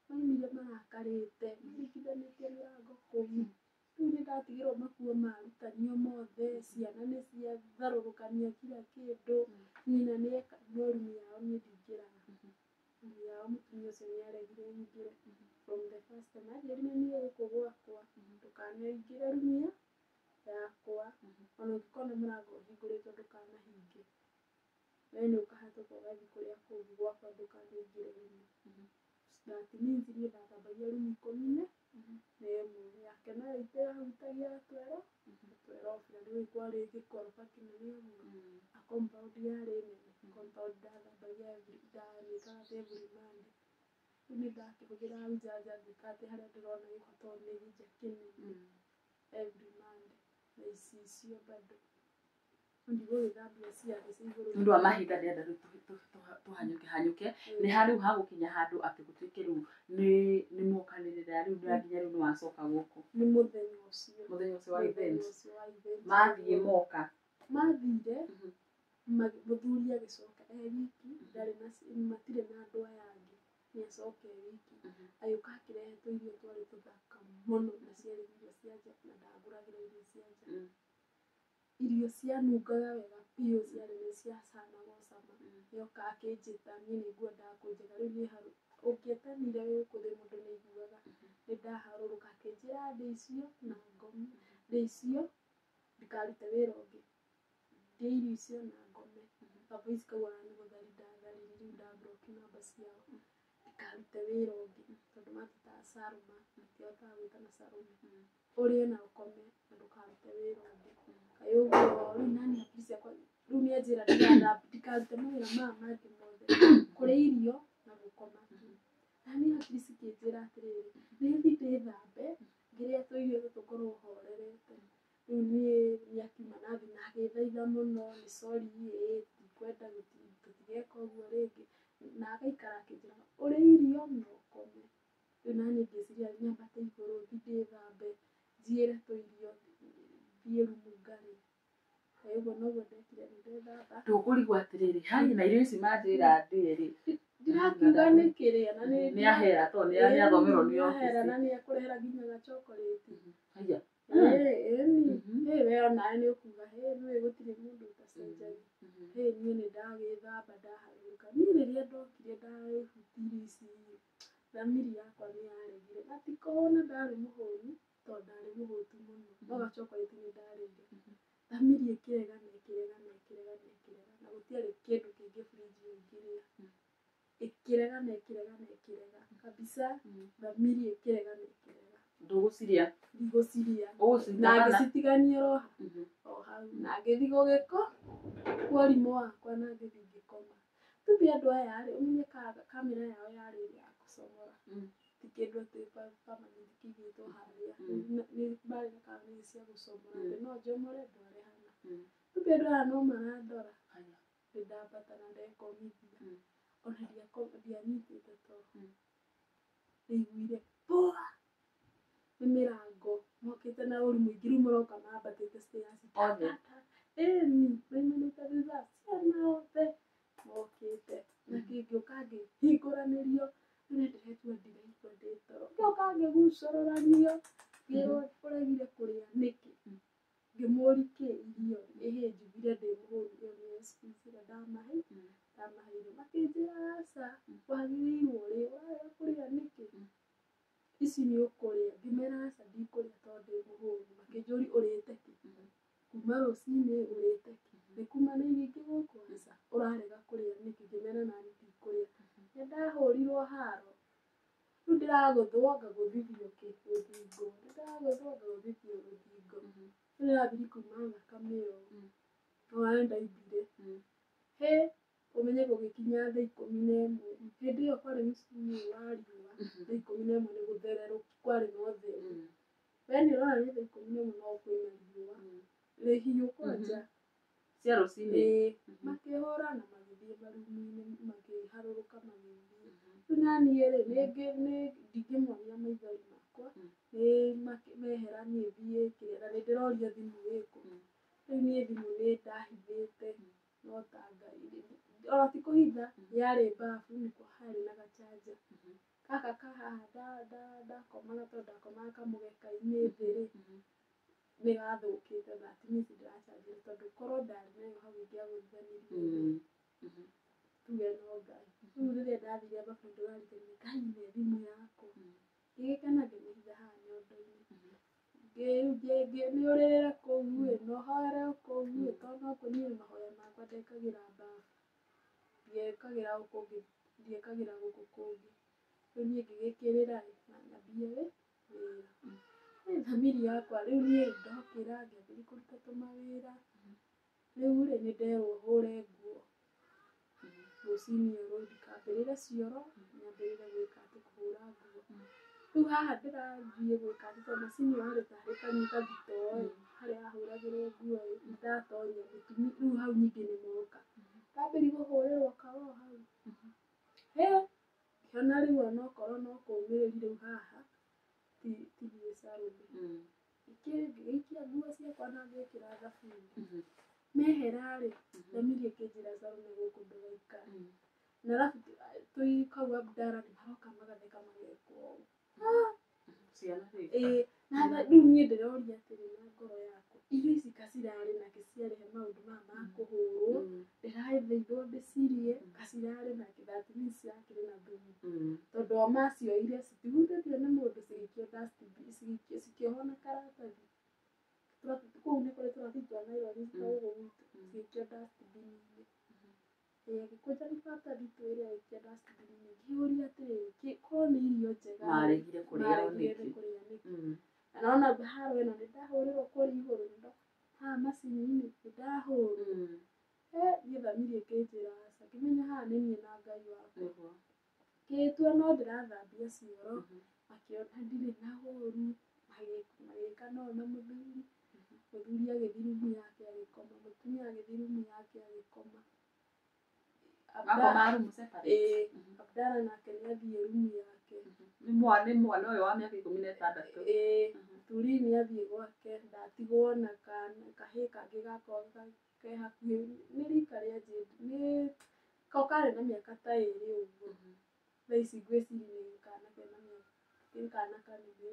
Maumire marakarĩte maringithanĩtie mĩrango kũu. Rĩu nĩndatigĩrwo makuo marutanio mothe ciana nĩciatharũrũkania kila kĩndũ. Nyina nĩeka no rumu yao niĩ ndingĩraga. Rumu yao mũtumia ũcio nĩaregire nyingĩre. From the first time anjĩrire niĩ gũkũ gwakwa ndũkanaingĩre rumu yakwa. Ona ũngĩkona mũrango ũhingũrĩtwo ndũkanahinge. We nĩũkahĩtũka ũgathiĩ kũrĩa kũngĩ gwakwa ndũkanaingĩre rumu. That means niĩ ndathambagia rumu 11 yake nayo ĩtĩrahutagia twero bira rĩu kwarĩ gĩkoroba kĩnene ũguo. Na compound yarĩ nene. Compound ndathambagia ndanĩkaga every Monday. Rĩu nĩndakĩhũthĩra hau nja ngĩka atĩ harĩa ndĩrona gĩko tondũ nĩ gĩja kĩnene every Monday. Na icicio bado. Ndigũgĩthambia ciathĩ cia igũrũ. Nĩ ũndũ wa mahinda ndĩrenda rĩu tũhanyũke. Nĩ harĩ hagũkinya handũ atĩ gũtuĩke rĩu nĩ mwokanĩrĩra rĩu nĩwakinya rĩu nĩwacoka gũkũ. Nĩ mũthenya ũcio. Mũthenya ũcio wa events. Mathiĩ moka. Mathire mũthuri agĩcoka wiki matirĩ na andũ aya angĩ. Nĩacoka wiki. Agĩũka akĩrehe tũirio twarĩ tũthaka mũno na ciarĩ irio cia nja na ndagũragĩra irio cia nja. Irio cianungaga wega biũ ciarĩ nĩ ciacamaga cama. Nĩoka akĩnjĩta niĩ nĩngwendaga kũnjĩra rĩu nĩ harũ. Ũngĩetanire gũkũ thĩ mũndũ nĩaiguaga. Nĩndaharũrũka akĩnjĩra ndĩ icio na ngome. Ndĩ icio ndikarute wĩra ũngĩ. Ndĩ irio icio na ngome. Gavoice kau nĩgũthari ndatharire rĩu ndablock namba ciao. Ndikarute wĩra ũngĩ tondũ matitaga Salma matihotaga gwĩtana Salome. Ũrĩe na ũkome na ndũkarute wĩra ũngĩ. Kaĩ ũguo rĩu nani akiri ciakwa rĩu nĩanjĩra ndikarute mawĩra maya mangĩ mothe. Kũrĩa irio na gũkoma tu. Nani akiri cikĩnjĩra atĩrĩrĩ nĩthi ndĩthambe ngĩrĩa tũirio tũkorwo ũhorerete. Rĩu niĩ nĩakiuma nathi na agĩthaitha mũno nĩ sorry ndikwenda tũtigeka ũguo rĩngĩ. Na agaikara akĩnjĩraga ũrĩa irio na ũkome. Rĩu nani ngĩciria nyambate igũrũ thi ndĩthambe njiĩre tũirio thiĩ rumu ngarĩe. Kaĩ ũguo noguo ndekire nĩndethamba. Ndũkũrigwo atĩrĩrĩ hayi na irio ici manjĩra ndĩrĩ. Ndirakiuga nĩkĩrĩa na nĩahera tondũ nĩathomerwo nĩ obici. Nĩahera na nĩekũrehera nginya gachokoleti. Haya. We onawe nĩũkuga nĩũĩ gũtirĩ mũndũ ũtacenjagia. Niĩ nĩndagĩthamba ndaharũrũka. Niĩ rĩrĩa ndokire ndahutirie ici thamiri yakwa nĩyaregire. Na ti kũhũna ndarĩ mũhũnu tondũ ndarĩ mũhũtu mũno. No gachokoleti nĩndarĩire. Thamiri ĩkĩrega na ĩkĩrega na ĩkĩrega na ĩkĩrega na gũtiarĩ kĩndũ kĩngĩ fridge ĩngĩrĩa. Ĩkĩrega na ĩkĩrega na ĩkĩrega kabisa thamiri ĩkĩrega na ĩkĩrega. Ndũgũcirĩa. ndigũciria Oh, na cindagana. ngĩcitigania roha Mhm. o hau na ngĩthiĩ gũgĩko mwarimũ wakwa na ngĩthiĩ ngĩkoma tumbĩ andũ aya rĩ ũmenye kamera yao yarĩ ya gũcomora ti kĩndũ atĩ permanent kĩigĩtwo harĩa nĩ marĩ na kamera cia gũcomora thĩ no njomore ndware hana tumbĩ andũ aya no marandora nĩndambata na ndekomithia ona ndianyitĩte toro ndaiguire pũa nĩ mĩrango mokĩte na ũru mũingĩ rĩu maroka mambatĩte stairs Othe. ĩni maimanĩte thutha ciana othe mokĩte na kĩngĩũka ngĩhingũranĩrio nĩ ndĩretua ndiraigua ndĩ toro ngĩũka ngĩgucũrũranio ngĩrwo ũregire kũrĩa nĩkĩ ngĩmũria kĩ irio ĩhĩ njugire ndĩ mũhũnu ĩyo nĩ excuse ĩrĩa ndamaheire makĩnjĩra aca wagĩrĩirwo ũrĩe ũrarega kũrĩa nĩkĩ ici nĩ ũkũrĩa ngĩmera aca ndikũrĩa tondũ ndĩ mũhũnu makĩnjũria ũrĩte kĩ kuma rũcinĩ ũrĩte kĩ nĩ kuma na irio ingĩ gũkũ aca ũrarega kũrĩa nĩkĩ ngĩmera nani ndikũrĩa nĩndahũrirwo haro rĩu ndĩragũthwo ngagũthithio rũthingo ndĩragũthwo ngagũthithio rũthingo rĩu ndĩrambiri kuma thakame ĩyo onawe ndaimbire hĩ ũmenye gũgĩkinya thaa 11 hĩndĩ ĩyo kwarĩ mũciĩ wa riũa thaa 11 nĩ gũthererũku kwarĩ na ũtheri we nĩũrona nĩ thaa 11 no kwĩna riũa rĩhiũ kwanja cia rũcinĩ makĩhũra na magĩthiĩ marumu-inĩ makĩharũrũka magĩthiĩ rĩu naniĩ rĩ ndingĩmonia maithori makwa mehera niĩ thiĩ kĩrĩa na nĩndĩroria thimũ ĩkũ rĩu niĩ thimũ nĩndahithĩte no ta Ngai ona ti kũhitha yarĩ mbafu nĩkuo harĩ na gachanja gaka ka haha ndakomaga tondũ ndakomaga kamũgeka-inĩ thĩ rĩ nĩgathũkĩte that means ndĩrachanjĩra tondũ korwo ndarĩ nayo hau ingĩagũithanirie tuge no Ngai rĩu rĩrĩa ndathire mbafu ndĩraririkania Ngai ne thimũ yakwa ngĩgĩkena ngĩmĩhitha haha nyondo-inĩ nĩũrĩrĩre kũu no ũhoere kũu tondũ nokuo niĩ mahoya makwa ndekagĩra mbafu ndiekagĩra gũkũ kũngĩ rĩu niĩ ngĩgĩkĩrĩra na nyambie wĩra thamiri yakwa rĩu niĩ ndokĩra ngĩambĩrĩria kũruta tũmawĩra rĩu rĩ nĩnderwo hũre nguo rũcinĩ rũu ndikambĩrĩre cioro nyambĩrĩre gwĩka atĩ kũhũra nguo rĩu haha ndĩrathiĩ gwĩka atĩ tondũ macini yarĩ tarĩ kanyita thitoo harĩa hahũragĩrwo nguo ndatonya rĩu hau ningĩ nĩmoka ndambĩrĩria kũhũrĩrwo karo hau ngĩona rĩu onokorwo no kũmĩrĩri rĩu haha ti biacara ngĩikia nguo ciakwa na ngĩkĩra thabuni mehera rĩ thamiria ĩkĩnjĩra Salome gũkũ ndũgaikare na arabu kau Abdalla nĩmaroka magatheka magekwo na rĩu niĩ ndĩroria atĩrĩ na ngoro yakwa irio ici kacirarĩ nake ciarehe maũndũ maya ma kũhũrwo ndĩrathaithwo ndĩcirie kacirarĩ nake that means cirakĩrĩ na thumu tondũ o macioire citihutĩtio nĩ mũndũ cigĩikio dustbin cikĩohwo na karatathi kũu nĩ kũrĩ tũratathi twa nylon ta ũguo gwitũ cigĩikio dustbin-inĩ agĩkũnja tũratathi twĩrĩ agĩikia dustbin-inĩ ngĩyũria atĩrĩrĩ korwo nĩ irio njega maregire kũrĩa nĩkĩ na nona haro ĩno nĩndahũrĩrwo kũrĩa igũrũ haha macini-inĩ nĩndahũrwo niĩ thamiria ĩkĩnjĩra aca ngĩmenya haha nĩ niĩ na Ngai wakwa ngĩtua no ndĩrathambia cioro makĩona ndirĩ na ũru magĩka no na mũthuri agĩthiĩ rumu yake agĩkoma mũtumia agĩthiĩ rumu yake agĩkoma Abdalla nake nĩathiĩ rumu yake nĩ mwana ũyũ wa mĩaka 16 Tuli nĩathiĩ gwake ndatigwo na kahĩĩ kangĩ gakoragwo ke hakuhĩ nĩ rika rĩa Jane ko karĩ na mĩaka ta 2 ũguo thaa ici ngwĩciria nĩ kana kanini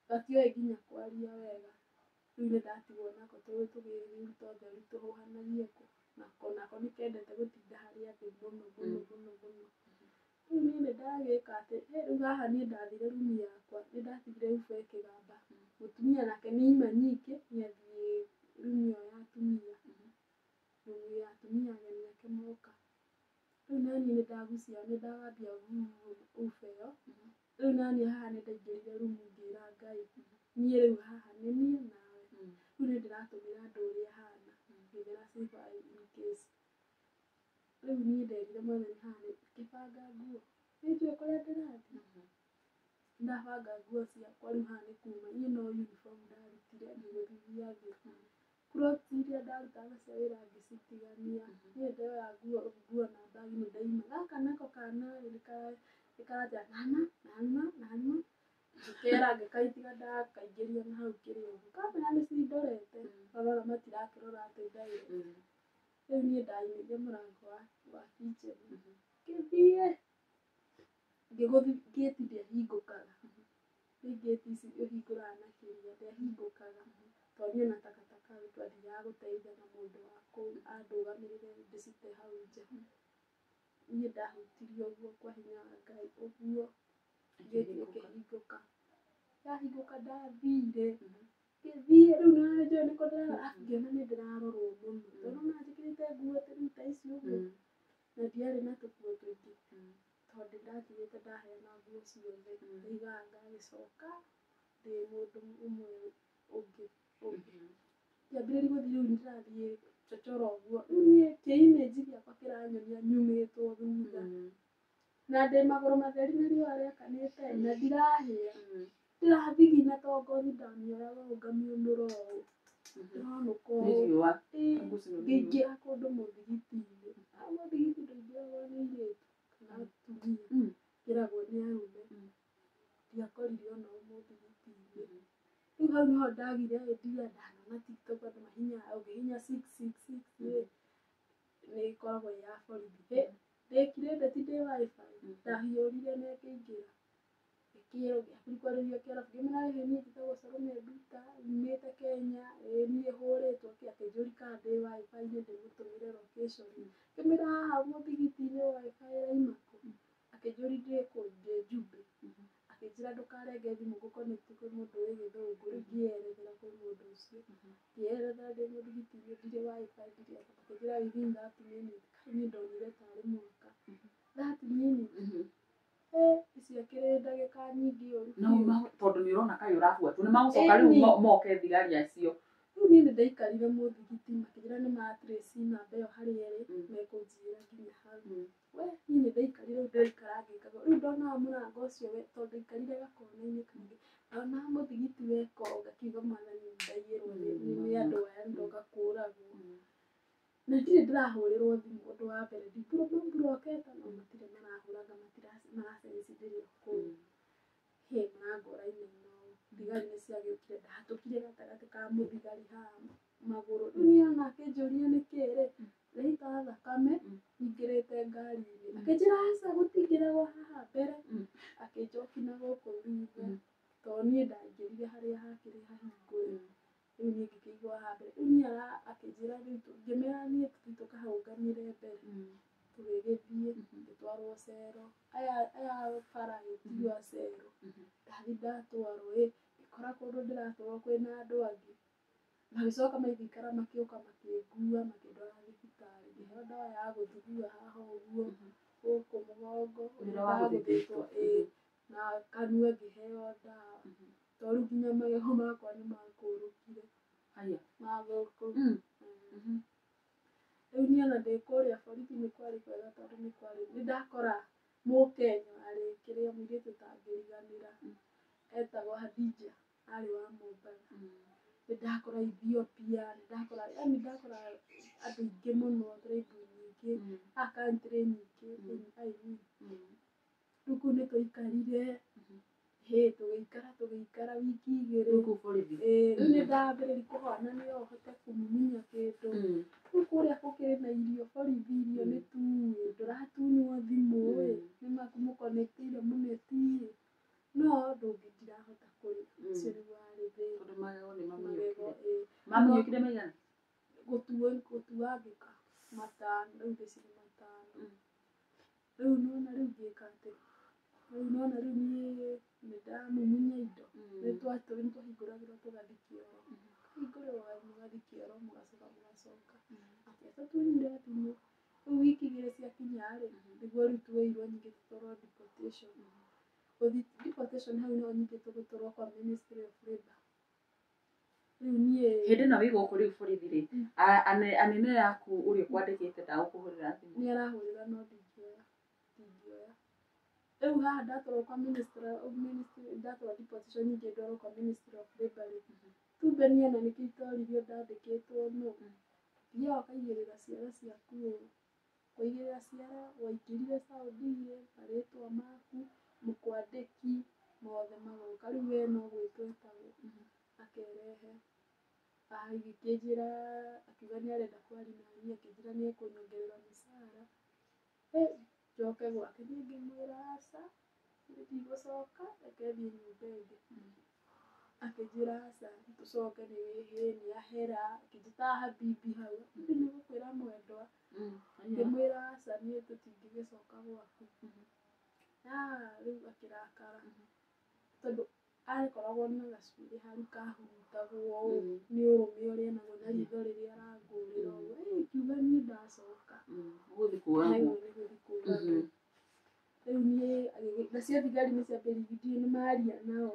gatioĩ nginya kwaria wega rĩu nĩndatigwo nako tũrĩ tũgĩrĩ tũtheru tũhuhanagie nako nĩkendete gũtinda harĩa thĩ mũno rĩu niĩ nĩndagĩka atĩ rĩu haha niĩ ndathire rumu yakwa nĩndatigire buba ĩkĩgamba mũtumia nake nĩ ima nyingĩ nĩathiĩ rumu ĩyo ya atumia ageni ake moka rĩu naniĩ nĩndagucia nĩndagambia buba ĩyo rĩu naniĩ haha nĩndaingĩrire rumu ngĩra Ngai nĩnjũĩ kũrĩa ndĩrathiĩ ndabanga nguo ciakwa rĩu haha nĩ kuma niĩ no uniform ndarutire ngĩgũthithia thĩ clothes iria ndarutaga cia wĩra ngĩcitigania niĩ ndeoya nguo na bagi nĩ ndaima gaka nako kana nĩkaranjĩra nana ngĩkera ngĩkaitiga ndakaingĩria na hau kĩrĩ ũguo kamera nĩcindorete rora matirakĩrora atĩ ndaire rĩu niĩ ndainĩria mũrango wa kitchen ngĩthiĩ gate ndĩahingũkaga rĩu gate ici ũhingũraga na kĩrĩa ndĩahingũkaga tondũ niĩ na takataka twathiaga gũteithia na mũndũ wa kũu andũgamĩrĩre ndĩcite hau nja niĩ ndahutirie ũguo kwa hinya wa Ngai ũguo gate ĩkĩhingũka yahingũka ndathire ngĩthiĩ rĩu nĩnjũĩ nĩkũ ndĩrarora ngĩona nĩ ndĩrarorwo mũno tondũ ona njĩkĩrĩte nguo ta ici ũguo na ndiarĩ na tũkuo tũingĩ tondũ ndatigĩte ndaheana nguo ciothe ndaigaga ngagĩcoka ndĩ mũndũ ũmwe ũngĩ ngĩambĩrĩria gũthiĩ rĩu ndĩrathiĩ chochoro ũguo rĩu niĩ kĩ-image gĩakwa kĩranyonia nyumĩtwo thutha na ndĩ magũrũ matheri na riũa rĩakanĩte na ndirahĩa ndĩrathigina to ngothi ndamĩoyaga ũũ ngamiũnũra ũũ ndĩronũka ũũ ngĩingĩra kũndũ mũthigiti-inĩ mũthigiti ndũingĩragwo nĩ airĩtu kana atumia ingĩragwo nĩ arũme ndiakorire ona ũũ mũthigiti-inĩ rĩu hau nĩho ndagire idea ndanona TikTok andũ mahihinyaga ũngĩhihinya 666 nĩĩkoragwo ĩ ya borithi ndĩkire ndeti ndĩ wifi ndahiũrire na ĩkĩingĩra gĩkĩrũria kĩarabu ngĩmera niĩ njĩtagwo Salome Nduta nyumĩte Kenya niĩ hũrĩtwo akĩnjũria kana ndĩ wifi-inĩ ndĩmũtũmĩre location ngĩmwĩra haha mũthigiti-inĩ wifi ĩrauma kũ akĩnjũria ndĩ kũ ndĩ Njumbe akĩnjĩra ndũkarenge thimũ ngũ-connect kwĩ mũndũ wĩ Gĩthũngũ rĩu ngĩerethera kwĩ mũndũ ũcio ngĩerethera ndĩ mũthigiti-inĩ ndirĩ wifi ndirĩ akĩnjĩra within 30 minutes kaĩ niĩ ndonire tarĩ mwaka 30 minutes icio akĩrĩ ndagĩka nyingĩ ũru tondũ nĩ ũrona kaĩ ũrabuatwo nĩ magũcoka rĩu moke thigari acio rĩu niĩ nĩndaikarire mũthigiti makĩnjĩra nĩ matrace namba ĩyo harĩa ĩrĩ mekũnjĩra nginya hau we niĩ nĩndaikarire rĩu ndĩraikara ngĩkaga rĩu ndonaga mũrango ũcio tondũ ndaikarire gakona-inĩ kangĩ ndonaga mũthigiti weka ũũ ngakiuga mwathani ndaiyĩrwo nĩ andũ aya ndoka kũragwo na ndirĩ ndĩrahũrĩrwo thimũ ũndũ wa mbere ndimburokete no matirĩ marahũranga maracenjithĩrio kũu marangora-inĩ no thigari nĩciagĩũkire ndahatũkire gatagatĩ ka mũthigari haha magũrũ rĩu niĩ ona akĩnjũria nĩkĩĩ rĩ ndaita thakame ingĩrĩte ngari-inĩ akĩnjĩra aca gũtingĩragwo haha mbere akĩnjoki na gũkũ thutha tondũ niĩ ndaingĩrire harĩa hakĩrĩ hahingũre rĩu niĩ ngĩkĩigua haha mbere rĩu niĩ akĩnjĩra rĩu ngĩmera niĩ tũthiĩ tũkahũnganĩre mbere tũgĩgĩthiĩ ngĩtwarwo cero aya bara ĩtigua cero ndathiĩ ndatwarwo ngĩkora kũndũ ndĩratwarwo kwĩna andũ angĩ magĩcoka magĩikara magĩũka makĩngua makĩndwara thibitarĩ ngĩheo ndawa ya gũthugua haha ũguo gũkũ mũgongo ndagũthĩtwo na kanua ngĩheo ndawa tondũ rĩu nginya magego makwa nĩmakũrũkire magũkũ rĩu niĩ ona ndĩ kũrĩa borithi nĩ kwarĩ kwega tondũ nĩndakora mũkenya warĩ kĩrĩa mũirĩtu ũtangĩriganĩra etagwo Hadija arĩ wa Mombatha nĩndakora Ethiopia nĩndakora andũ aingĩ mũno tribe nyingĩ a country nyingĩ rĩu kũu nĩtwaikarire tũgĩikara wiki igĩrĩ rĩu nĩndambĩrĩria kũhoya na no hote kũmumunya kĩndũ rĩu kũrĩa gũkĩrĩ na irio borithi irio nĩtuĩ ndũratunywo thimũ nĩmakũmũconnectĩire mũneti no ndũngĩndirahota kũrĩa ũcio nĩguo warĩ thĩna magego mamũnyũkire maigana gũtuangĩka matano rĩu ndĩcirĩ matano rĩu nona rĩu ngĩka atĩ rĩu nona rĩu niĩ nĩndamumunya indo nĩtwahingũragĩrwo tũgathiĩ kĩoro hingũrĩrwo mũgathiĩ kĩoro mũgacoka tũtunyire thimũ rĩu wiki igĩrĩ ciakinya-rĩ nĩguo rĩu tuoirwo nyingĩ tũtwarwo deportation gũthiĩ deportation hau nĩho nyingĩ tũgĩtwarwo kwa Ministry of Labour rĩu niĩ hĩndĩ ĩno wĩ gũkũ rĩu borithi-rĩ anene yaku ũrĩa ũkwandĩkĩte ndagũkũhũrĩra thimũ nĩarahũrĩra no ndingĩoya rĩu haha ndatwarwo kwa ministry ndatwarwo deposition ingĩ ndwarwo kwa Ministry of Labour tumbe niĩ na nĩkĩo itoririo ndandĩkĩtwo no thiaga ũkaigĩrĩra ciara ciaku waigĩrĩra ciara waingĩrire Saudi marĩtwa maku mũkwandĩki mothe magoka rĩu we no gwĩtwo etagwo akerehe agĩkĩnjĩra akiuga nĩarenda kwaria na niĩ akĩnjĩra nĩekũnyongerera mũcara njoke gwake niĩ ngĩmwĩra aca ndigũcoka reke thiĩ nyũmba ĩngĩ akĩnjĩra aca tũcoke nĩahera akĩnjĩtaga habibi hau habibi nĩgũkwĩra mwendwa ngĩmwĩra aca niĩ tũtingĩgĩcoka gwaku rĩu akĩrakara tondũ akoragwo na gacuĩrĩ hau kahurutagwo nĩ ũrũme ũrĩa naguo na ritho rĩrĩa arangũrĩra ũguo kiuga niĩ ndacoka gũthiĩ kũragwo rĩu niĩ nacio thigari nĩciambĩrĩirie nĩmaria nao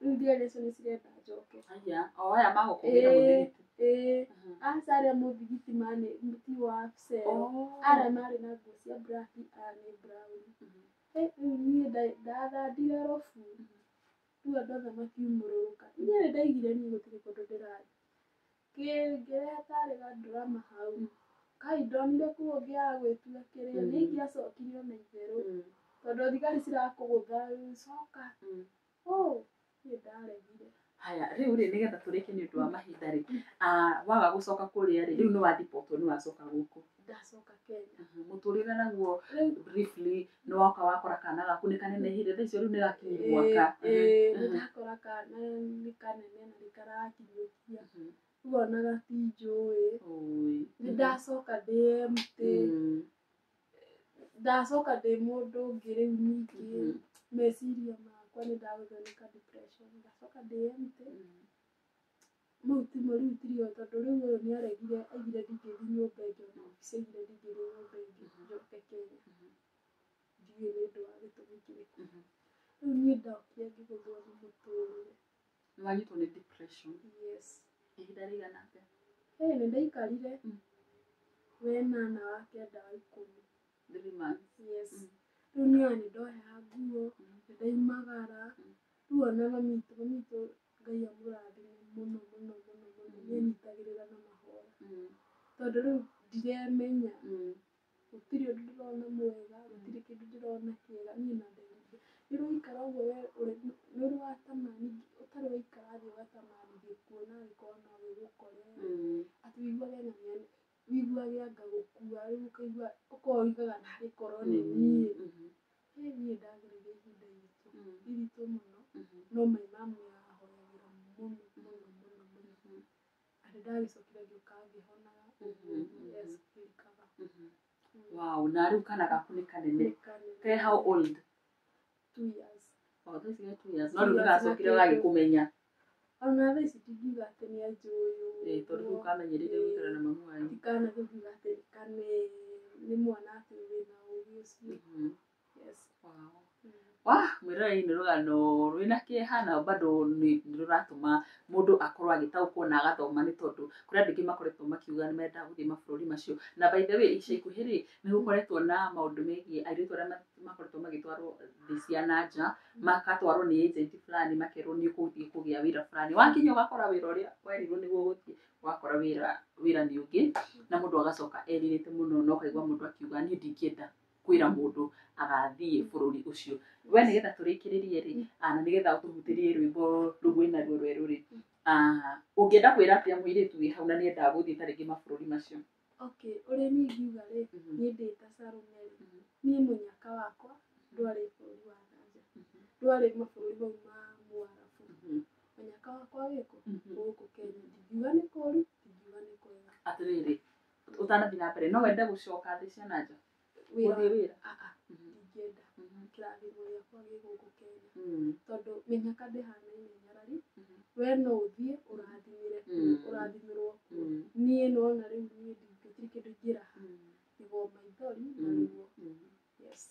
rĩu thigari icio nĩcirenda njoke aya magũkũgĩra mũthigiti aca arĩa mũthigiti ti wa cero arĩa marĩ na nguo cia black aya nĩ brown rĩu niĩ ndathandire robu rĩu andũ othe makiumũrũrũka niĩ nĩndaigire niĩ gũtirĩ kũndũ ndĩrathiĩ ngĩrehe tarĩ gadrama hau kai ndonire kũu ũngĩaga gwĩtua kĩrĩa nĩingĩacokire ona itherũ tondũ thigari cirakũgũtha coka niĩ ndaregire haya rĩu nĩgetha tũrĩkie nĩ ũndũ wa mahinda waga gũcoka kũrĩa rĩu nĩwathipotwo nĩwacoka gũkũ ndacoka Kenya mũtũrĩre naguo briefly nĩwoka wakora kana gaku nĩkanenehire thaa icio rĩu nĩgakinyire gwaka nĩndakora kana nĩ kanene na nĩkarakinyũkia rĩu ona gatinjũĩ nĩndacoka ndĩ empty ndacoka ndĩ mũndũ ũngĩ rĩu ningĩ meciria makwa nĩndagũthĩnĩka depression ndacoka ndĩ empty rĩu tirĩo tondũ rĩu ũyũ nĩaregire aigire ndingĩthiĩ nyũmba ĩngĩ ona obici aigire ndingĩthiĩ nyũmba ĩngĩ njoke Kenya ndiũĩ nĩ ũndũ wa gĩtũmi kĩrĩkũ rĩu niĩ ndokire ngĩgũthwo nĩ mũtũrĩre nĩwanyitwo nĩ depression yes ihinda rĩigana atĩa nĩndaikarire wenana wa kenda wa ikũmi 3 months yes rĩu niĩ nĩndoya nguo nĩndaimagara rĩu ona mamitũ Ngai amũrathime mũno nĩanyitagĩrĩra na mahoya tondũ rĩu ndiremenya gũtirĩ ũndũ ndĩrona mwega gũtirĩ kĩndũ ndĩrona kĩega niĩ na nderirire nĩũraikara ũguo nĩũratamani ũtarĩ waikara thĩ ũgatamanithia kuona angĩkorwo no gĩgũkore atĩ wiguage anga gũkua rĩu ũkaigua ũkoigaga narĩ korwo nĩ niĩ niĩ ndagereire ihinda iritũ mũno no my mom nĩahoyagĩra mũno atĩ ndagĩcokire ngĩũka ngĩhonaga yes ngĩkaga wow na rĩu kana gaku nĩ kanene ke how old 2 years thaa ici ge 2 years no rĩu nĩgacokire gagĩkũmenya ona thaa ici ndingiuga atĩ nĩanjũĩ tondũ rĩu kamenyerire gũikara na mamu wanyu ndikana kuuga atĩ nĩ mwana atĩ wĩna ũgĩ ũcio yes mwĩroreri nĩ rũgano rwĩna kĩeha na bado nĩrũratũma mũndũ akorwo agĩtaũkwo na agathoma nĩ tondũ kũrĩ andũ aingĩ makoretwo makiuga nĩmarenda gũthiĩ mabũrũri macio na by the way ica ikuhĩ rĩ nĩgũkoretwo na maũndũ megiĩ airĩtu arĩa makoretwo magĩtwarwo thĩ cia nanja magatwarwo nĩ agent fulani makerwo nĩũgũthiĩ kũgĩa wĩra fulani wakinya ũgakora wĩra ũrĩa werirwo nĩguo gũthiĩ ũgakora wĩra nĩ ũngĩ na mũndũ agacoka erirĩte mũno na ũkaigua mũndũ akiuga niĩ ndingĩenda kwĩra mũndũ agathiĩ bũrũri ũcio we nĩgetha tũrĩkĩrĩrie rĩ na nĩgetha ũtũhutĩrie rwĩmbo rũu wĩnaruo rwerũ rĩ ũngĩenda kwĩra atĩa mũirĩtu wĩ hau na nĩendaga gũthiĩ tarĩngĩ mabũrũri macio ũrĩa niĩ ingiuga rĩ niĩ ndĩ ta Salome rĩ niĩ mũnyaka wakwa ndwarĩ bũrũri wa nanja ndwarĩ mabũrũri mau ma Mũarabu mũnyaka wakwa wĩkũ gũkũ Kenya ndingiuga nĩ kũũru ndingiuga nĩ kwega atĩrĩrĩ ũtanathiĩ na mbere no wende gũcoka thĩ cia nanja gũthiĩ wĩra ndingĩenda kĩrathimo gĩakwa gĩ gũkũ Kenya tondũ mĩnyaka ndĩhanaine nyarari we no ũthiĩ ũrathimirwo niĩ nona rĩu niĩ gũtirĩ kĩndũ ingĩraha tiga o maithori na ruo yes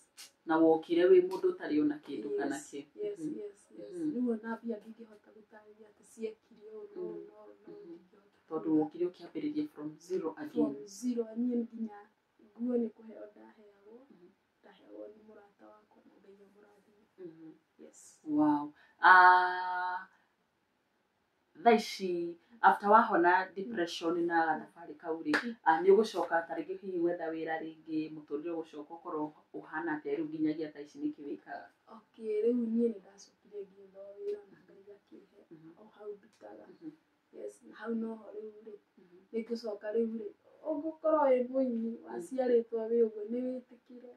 na wokire wĩ mũndũ ũtarĩ ona kĩndũ kana kĩ rĩu ona mbia ndingĩhota gũtarĩria atĩ ciekire ũũ no tondũ wokire ũkĩambĩrĩria from zero again niĩ nginya nguo nĩ kũheo ndaheagwo nĩ mũrata wakwa na Ngai amũrathime Yes. Wow. Thaici after wahona depression na gathabari kau ri nĩ ũgũcoka ta rĩngĩ hihi gwetha wĩra rĩngĩ mũtũrĩre ũgũcoka ũkorwo ũhana atĩa rĩu nginyagia thaici nĩkĩ wĩkaga? Okay, rĩu niĩ nĩ ndacokire ngĩetha wĩra na Ngai akĩhe o hau ndutaga. Yes, na hau noho rĩu rĩ nĩngũcoka rĩu rĩ ũngĩkorwo wĩ mũini waciarĩtwo wĩ ũguo nĩ wĩtĩkire.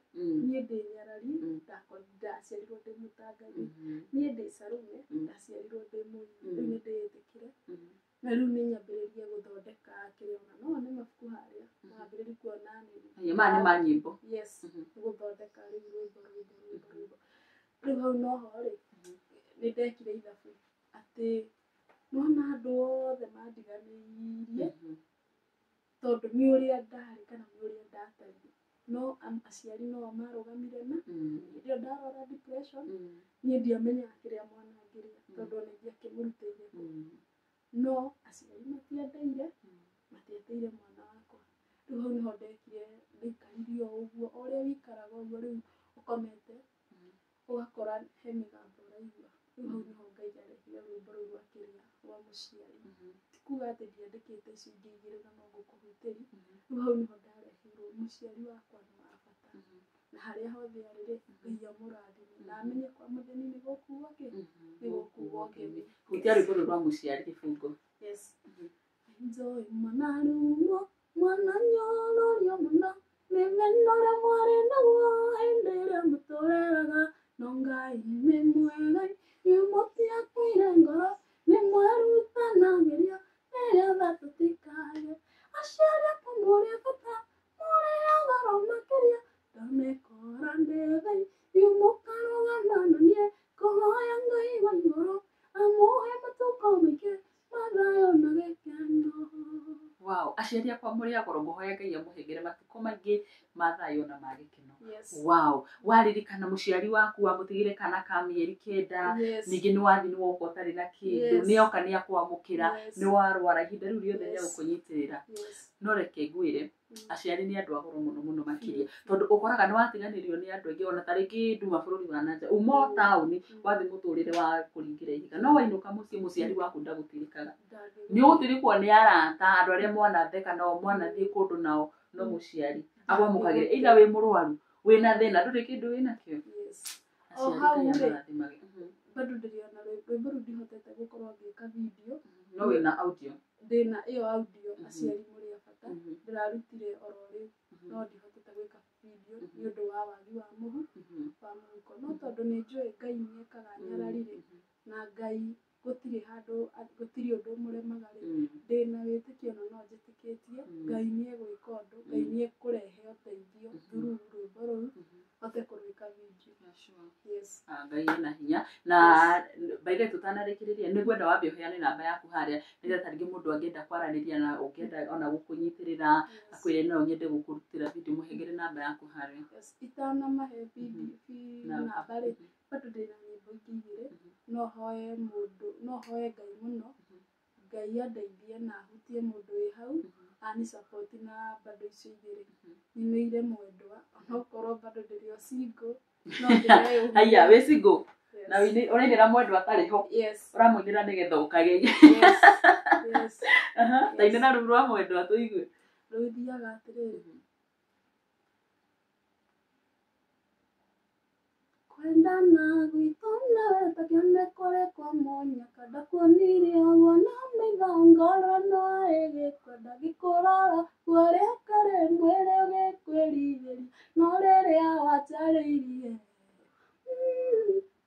Niĩ ndĩ nyarari ndaciarirwo ndĩ mũtangathi, niĩ ndĩ Salome ndaciarirwo ndĩ mũini, rĩu nĩ ndĩĩtĩkire na rĩu nĩ nyambĩrĩirie gũthondeka kĩrĩa ona no nĩ mabuku harĩa nyambĩrĩirie kuona nĩ maya nĩ ma nyĩmbo. Yes, gũthondeka rĩu rwĩmbo. Rĩu hau noho rĩ nĩ ndekire ithabu atĩ nona andũ othe mandiganĩirie tondũ nĩ ũrĩa ndarĩ kana nĩ ũrĩa ndatariĩ, no aciari no marũgamire na hĩndĩ ĩyo ndarwara depression niĩ ndiamenyaga kĩrĩa mwana angĩrĩa tondũ ona ndiakĩmũrutĩire no aciari matiendeire matiendeire mwana wakwa. Rĩu hau nĩho ndekire ndaikarire o ũguo o ũrĩa wĩikaraga ũguo rĩu ũkomete ũgakora he mĩgambo ũraigua. Rĩu hau nĩho Ngai arehire rwĩmbo rũu rwa kĩrĩa rwa mũciari, ti kuga atĩ ndiandĩkĩte icio ingĩ igĩrĩ na no ngũkũhunjĩria. Rĩu hau nĩho ndareheirwo mũciari wakwa nĩ wa bata na harĩa hothe arĩ rĩ Ngai amũrathime na amenye kwa mũtheni nĩ gũkuo kĩ nĩ gũkuo ngemi. Gũtia rwĩmbo rũu rwa mũciari kĩbungo. Yes. Enjoy mwana ruo mwana nyororio mũno nĩ menore mwarĩ naguo hĩndĩ ĩrĩa mũtũreraga no Ngai nĩ mwega nĩmũtiakĩire ngoro nĩ mwerutanagĩria nĩgetha tũtikage aciari aku mũrĩ bata mũrĩ a goro makĩria ndamekora ndĩ Ngai mũkarũgama na niĩ kũhoya Ngai wa igũrũ amũhe matukũ maingĩ ma thayũ na gĩkeno. Wow, aciari akwa mũrĩ a goro mũhoya Ngai amũhengere matukũ maingĩ ma thayũ na ma gĩkeno. Yes. Wow, waririkana mũciari waku wamũtigĩre kana ka mĩeri 9 ningĩ nĩ wathi nĩ woka ũtarĩ na kĩndũ nĩoka nĩ akwamũkĩra nĩ warwara ihinda rĩu rĩothe rĩa gũkũnyitĩrĩra. No reke ngwĩre aciari nĩ andũ a goro mũno mũno makĩria tondũ ũkoraga nĩ watiganĩrio nĩ andũ aingĩ ona ta rĩngĩ nduma bũrũri wa nanja uma o taũni wathi mũtũrĩre wa kũringĩra ihiga no wainũka mũciĩ mũciari waku ndagũtirikaga. Nĩ ũgũtirikwo nĩ arata andũ arĩa mwanatheka nao mwanathiĩ kũndũ nao no mũciari agwamũkagĩre either wĩ mũrwaru wĩna thĩna ndũrĩ kĩndũ wĩnakĩo. O hau rĩ bado ndĩrĩona rwĩmbo rũu ndihotete gũkorwo ngĩka video no wĩna audio. Ndĩna ĩyo audio aciari mũrĩ a bata ndĩrarutire oro rĩu no ndihotete gwĩka video nĩ ũndũ wa wagi wa mũhuko no tondũ nĩ njũĩ Ngai nĩ ekaga nyarari rĩ na Ngai gũtirĩ handũ gũtirĩ ũndũ mũremaga rĩ ndĩna wĩtĩkio na no njĩtĩkĩtie Ngai nĩ egwĩka ũndũ Ngai nĩ ekũrehe ũteithio through rwĩmbo rũu hote kũrwĩka video. Yes. Ngai ena hinya na baithe tũtanarĩkĩrĩria nĩ ngwenda wambe ũheane namba yaku harĩa nĩgetha rĩngĩ mũndũ angĩenda kwaranĩria na ũngĩenda ona gũkũnyitĩrĩra akwĩre no nyende gũkũrutĩra video mũhengere namba yaku harĩa. Yes. Itanamahe namba rĩ bado ndĩna nyĩmbo ingĩ igĩrĩ no hoye Ngai mũno Ngai andeithie na ahutie mũndũ wĩ hau ani support na bado icio igĩrĩ nĩmĩire mwendwa onokorwo bado ndĩrĩ o single no ndĩreyũmia. Haya wĩ single na ũrainĩra mwendwa atarĩ ho ũramũinĩra nĩgetha ũkagerie. Yes. Tainĩra rũu rwa mwendwa tũigue. Rũthiaga atĩrĩrĩ kwendana gwitũ nawe takĩone kũrĩ kwa mũnyaka ndakuonirie ũguo na maitho ngoro no ĩgĩkwenda gĩkũrora guoria karĩ mwĩrĩ ũgĩkwĩrirĩria no rĩrĩa wanjarĩirie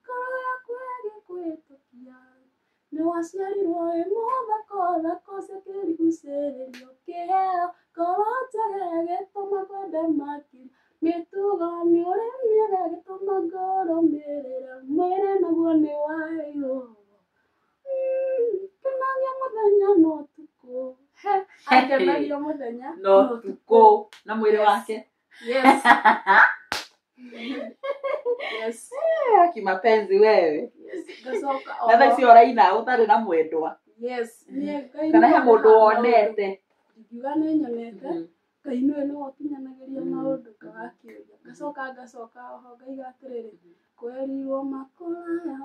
ngoro yaku ĩgĩkwĩtũkia nĩ waciarirwo wĩ mũthaka thako cikĩrigucĩrĩrio kĩheo ngoro njega ĩgĩtũma kwende makiri mĩtugo nĩ ũrĩ mĩega ĩgĩtũma ngũrũmĩrĩre mwĩrĩ naguo nĩ waheirwo kenagia mũthenya no ũtukũ. Akenagia mũthenya no ũtukũ na mwĩrĩ wake. Yes. Yes. Kimapenzi wewe. Gacoka na thaa icio ũraina ũtarĩ na mwendwa. Yes. Kana he mũndũ wonete. Ngiuga nĩ nyonete Ngai nĩwe nĩ wakinyanagĩria maũndũ kagakĩũria gacoka oho ngaiga atĩrĩrĩ kwerirwo makũraya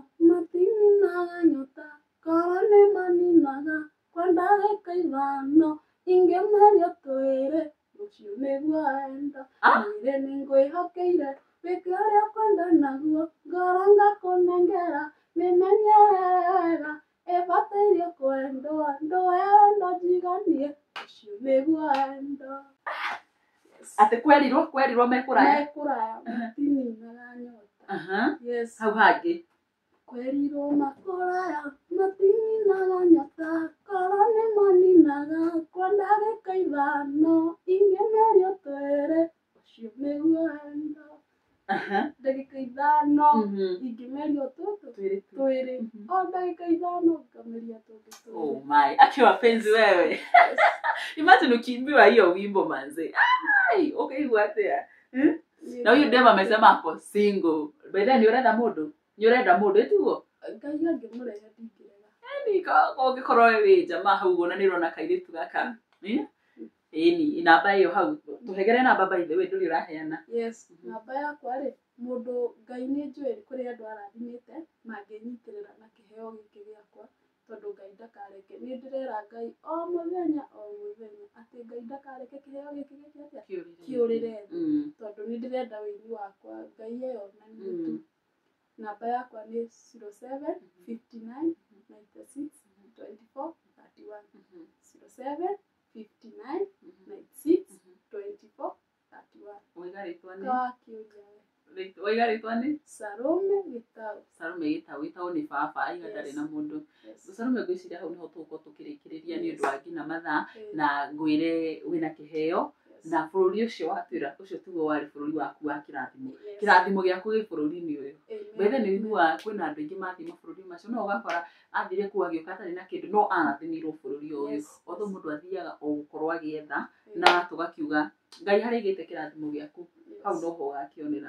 ate kwerirwo mekuraya mekuraya matininaga nyota. Yes. hau hangi Kwerirwo makuraya matininaga nyota, koro nimaninaga kwa ndagĩka ithano, ingĩmerio twĩrĩ ũcio nĩguo wendo. Ndagĩka ithano ingĩmerio twĩrĩ, o ndagĩka ithano ngameria tũngĩ twĩrĩ. Oh my, aki wapenzi wewe. Imagine ukiimbiwa hiyo wimbo manze. Ai, ukaigua atia? Na huyu dem amesema hapo single. By then ni urenda mundu etugo. Ngai angĩmũrehe ndingĩrega. Ni ũngĩkorwo wĩ jamaa hau ũguo na nĩũrona kairĩtu gaka. Ĩni namba ĩyo hau. Tũhegere namba by the way ndũrĩ ũraheana. Yes, namba yakwa rĩ, mũndũ Ngai nĩ njũĩ kũrĩ andũ arathimĩte mangĩnyitĩrĩra na kĩheo gĩkĩ gĩakwa, tondũ Ngai ndakareke. Nĩ ndĩrera Ngai o mũthenya atĩ Ngai ndakareke kĩheo gĩkĩ kĩũrĩre thĩ, tondũ nĩ ndĩrenda wĩini wakwa Ngai eyonanie tu. Namba yakwa nĩ 07 59 96 24 31. 07 59 96 24 31. Waigaritwa nĩ Salome Gitau. Salome Gitau nĩ baba aiga ndarĩ na mũndũ. Salome ngwĩciria hau niho tũgũkorwo tũkĩrĩkĩrĩria nĩ ũndũ wa nginya mathaa na ngwĩre wĩna kĩheo na bũrũri ũcio watwĩra ũcio tiguo warĩ bũrũri waku wa kĩrathimo gĩaku gĩ bũrũri-inĩ ũyũ. Mbere nĩ wĩiguaga kwĩna andũ aingĩ mathiĩ mabũrũri macio no ũgakora athire kũu agĩũka atarĩ na kĩndũ no arathimirwo bũrũri ũyũ. Although mũndũ athiaga o gũkorwo agĩetha na tũgakiuga Ngai harĩa aigĩte kĩrathimo gĩaku hau noho ũgakĩonera.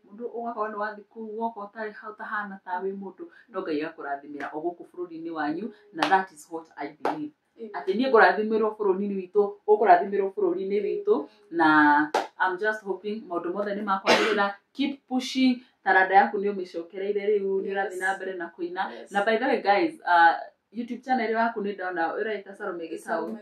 Mũndũ ũgakorwo nĩ wathiĩ kũu woka ũtarĩ hau tahana ta wĩ mũndũ no Ngai agakũrathimĩra o gũkũ bũrũri-inĩ wanyu na that is what I believe. Atĩ niĩ ngũrathimĩrwo bũrũri-inĩ witũ, ũkũrathimĩrwo bũrũri-inĩ witũ na I'm just hoping maũndũ mothe nĩ makwagĩrĩra. Keep pushing. Taranda yaku nĩ ũmĩcokereire rĩu nĩ ũrathiĩ na mbere na kũina. Na by the way guys, YouTube channel yaku nĩ ndona ũraita Salome Gitau.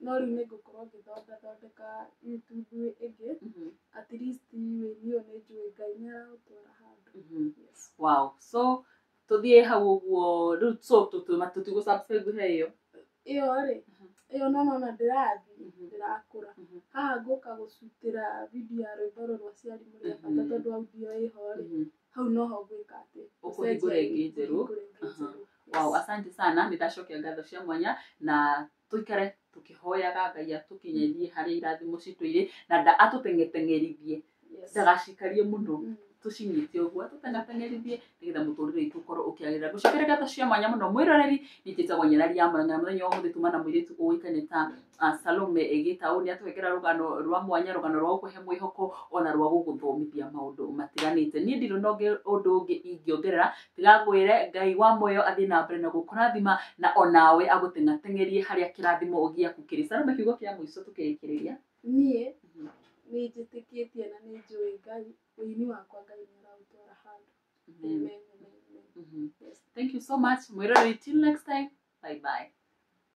No rĩu nĩ ngũkorwo ngĩthondeka YouTube ĩngĩ, at least wĩini ũyũ nĩ njũĩ Ngai nĩ araũtwara handũ. Wow, so tũthiĩ hau ũguo rĩu so tũtigũ subscribe he ĩyo rĩ, ĩyo nona ndĩrathiĩ ndĩrakũra. Haha ngũka gũcutĩra video ya rwĩmbo rwa Aciari Mũrĩ a Bata tondũ audio ĩho rĩ, hau noho ngwĩka atĩ ũkũhingũra ĩngĩ njerũ. Wow, asante sana, nĩndacokia ngatho cia mwanya na tũikare tũkĩhoyaga Ngai atũkinyĩrie harĩa irathimo citũ irĩ na atũteng'eteng'erithie ndagacikarie mũno, tũcinyite ũguo atũteng'eteng'erithie nĩgetha mũtũrĩre witũ ũkorwo ũkĩagĩrĩra. Ngũcokeria ngatho cia mwanya mũno mwĩroreri, niĩ njĩtagwo Nyarari ya Mũrang'a na mũthenya wa ũmũthĩ tuma na mũirĩtu ũĩkaine ta Salome Gitau nĩ atũhengera rũgano rwa mwanya, rũgano rwa gũkũhe mwĩhoko ona rwa gũgũthomithia maũndũ matiganĩte. Niĩ ndirĩ na ũndũ ũngĩ ingĩongerera tiga ngwĩre Ngai wa muoyo athiĩ na mbere na gũkũrathima na onawe agũteng'ateng'erie harĩa kĩrathimo gĩaku kĩrĩ. Salome, kiugo kĩa mũico tũkĩrĩkĩrĩria. Niĩ nĩ njĩtĩkĩtie na nĩ njũĩ Ngai wĩini wakwa Ngai nĩ araũtwara handũ. Amen. Thank you so much. Mwĩroreri, till next time. Bye bye.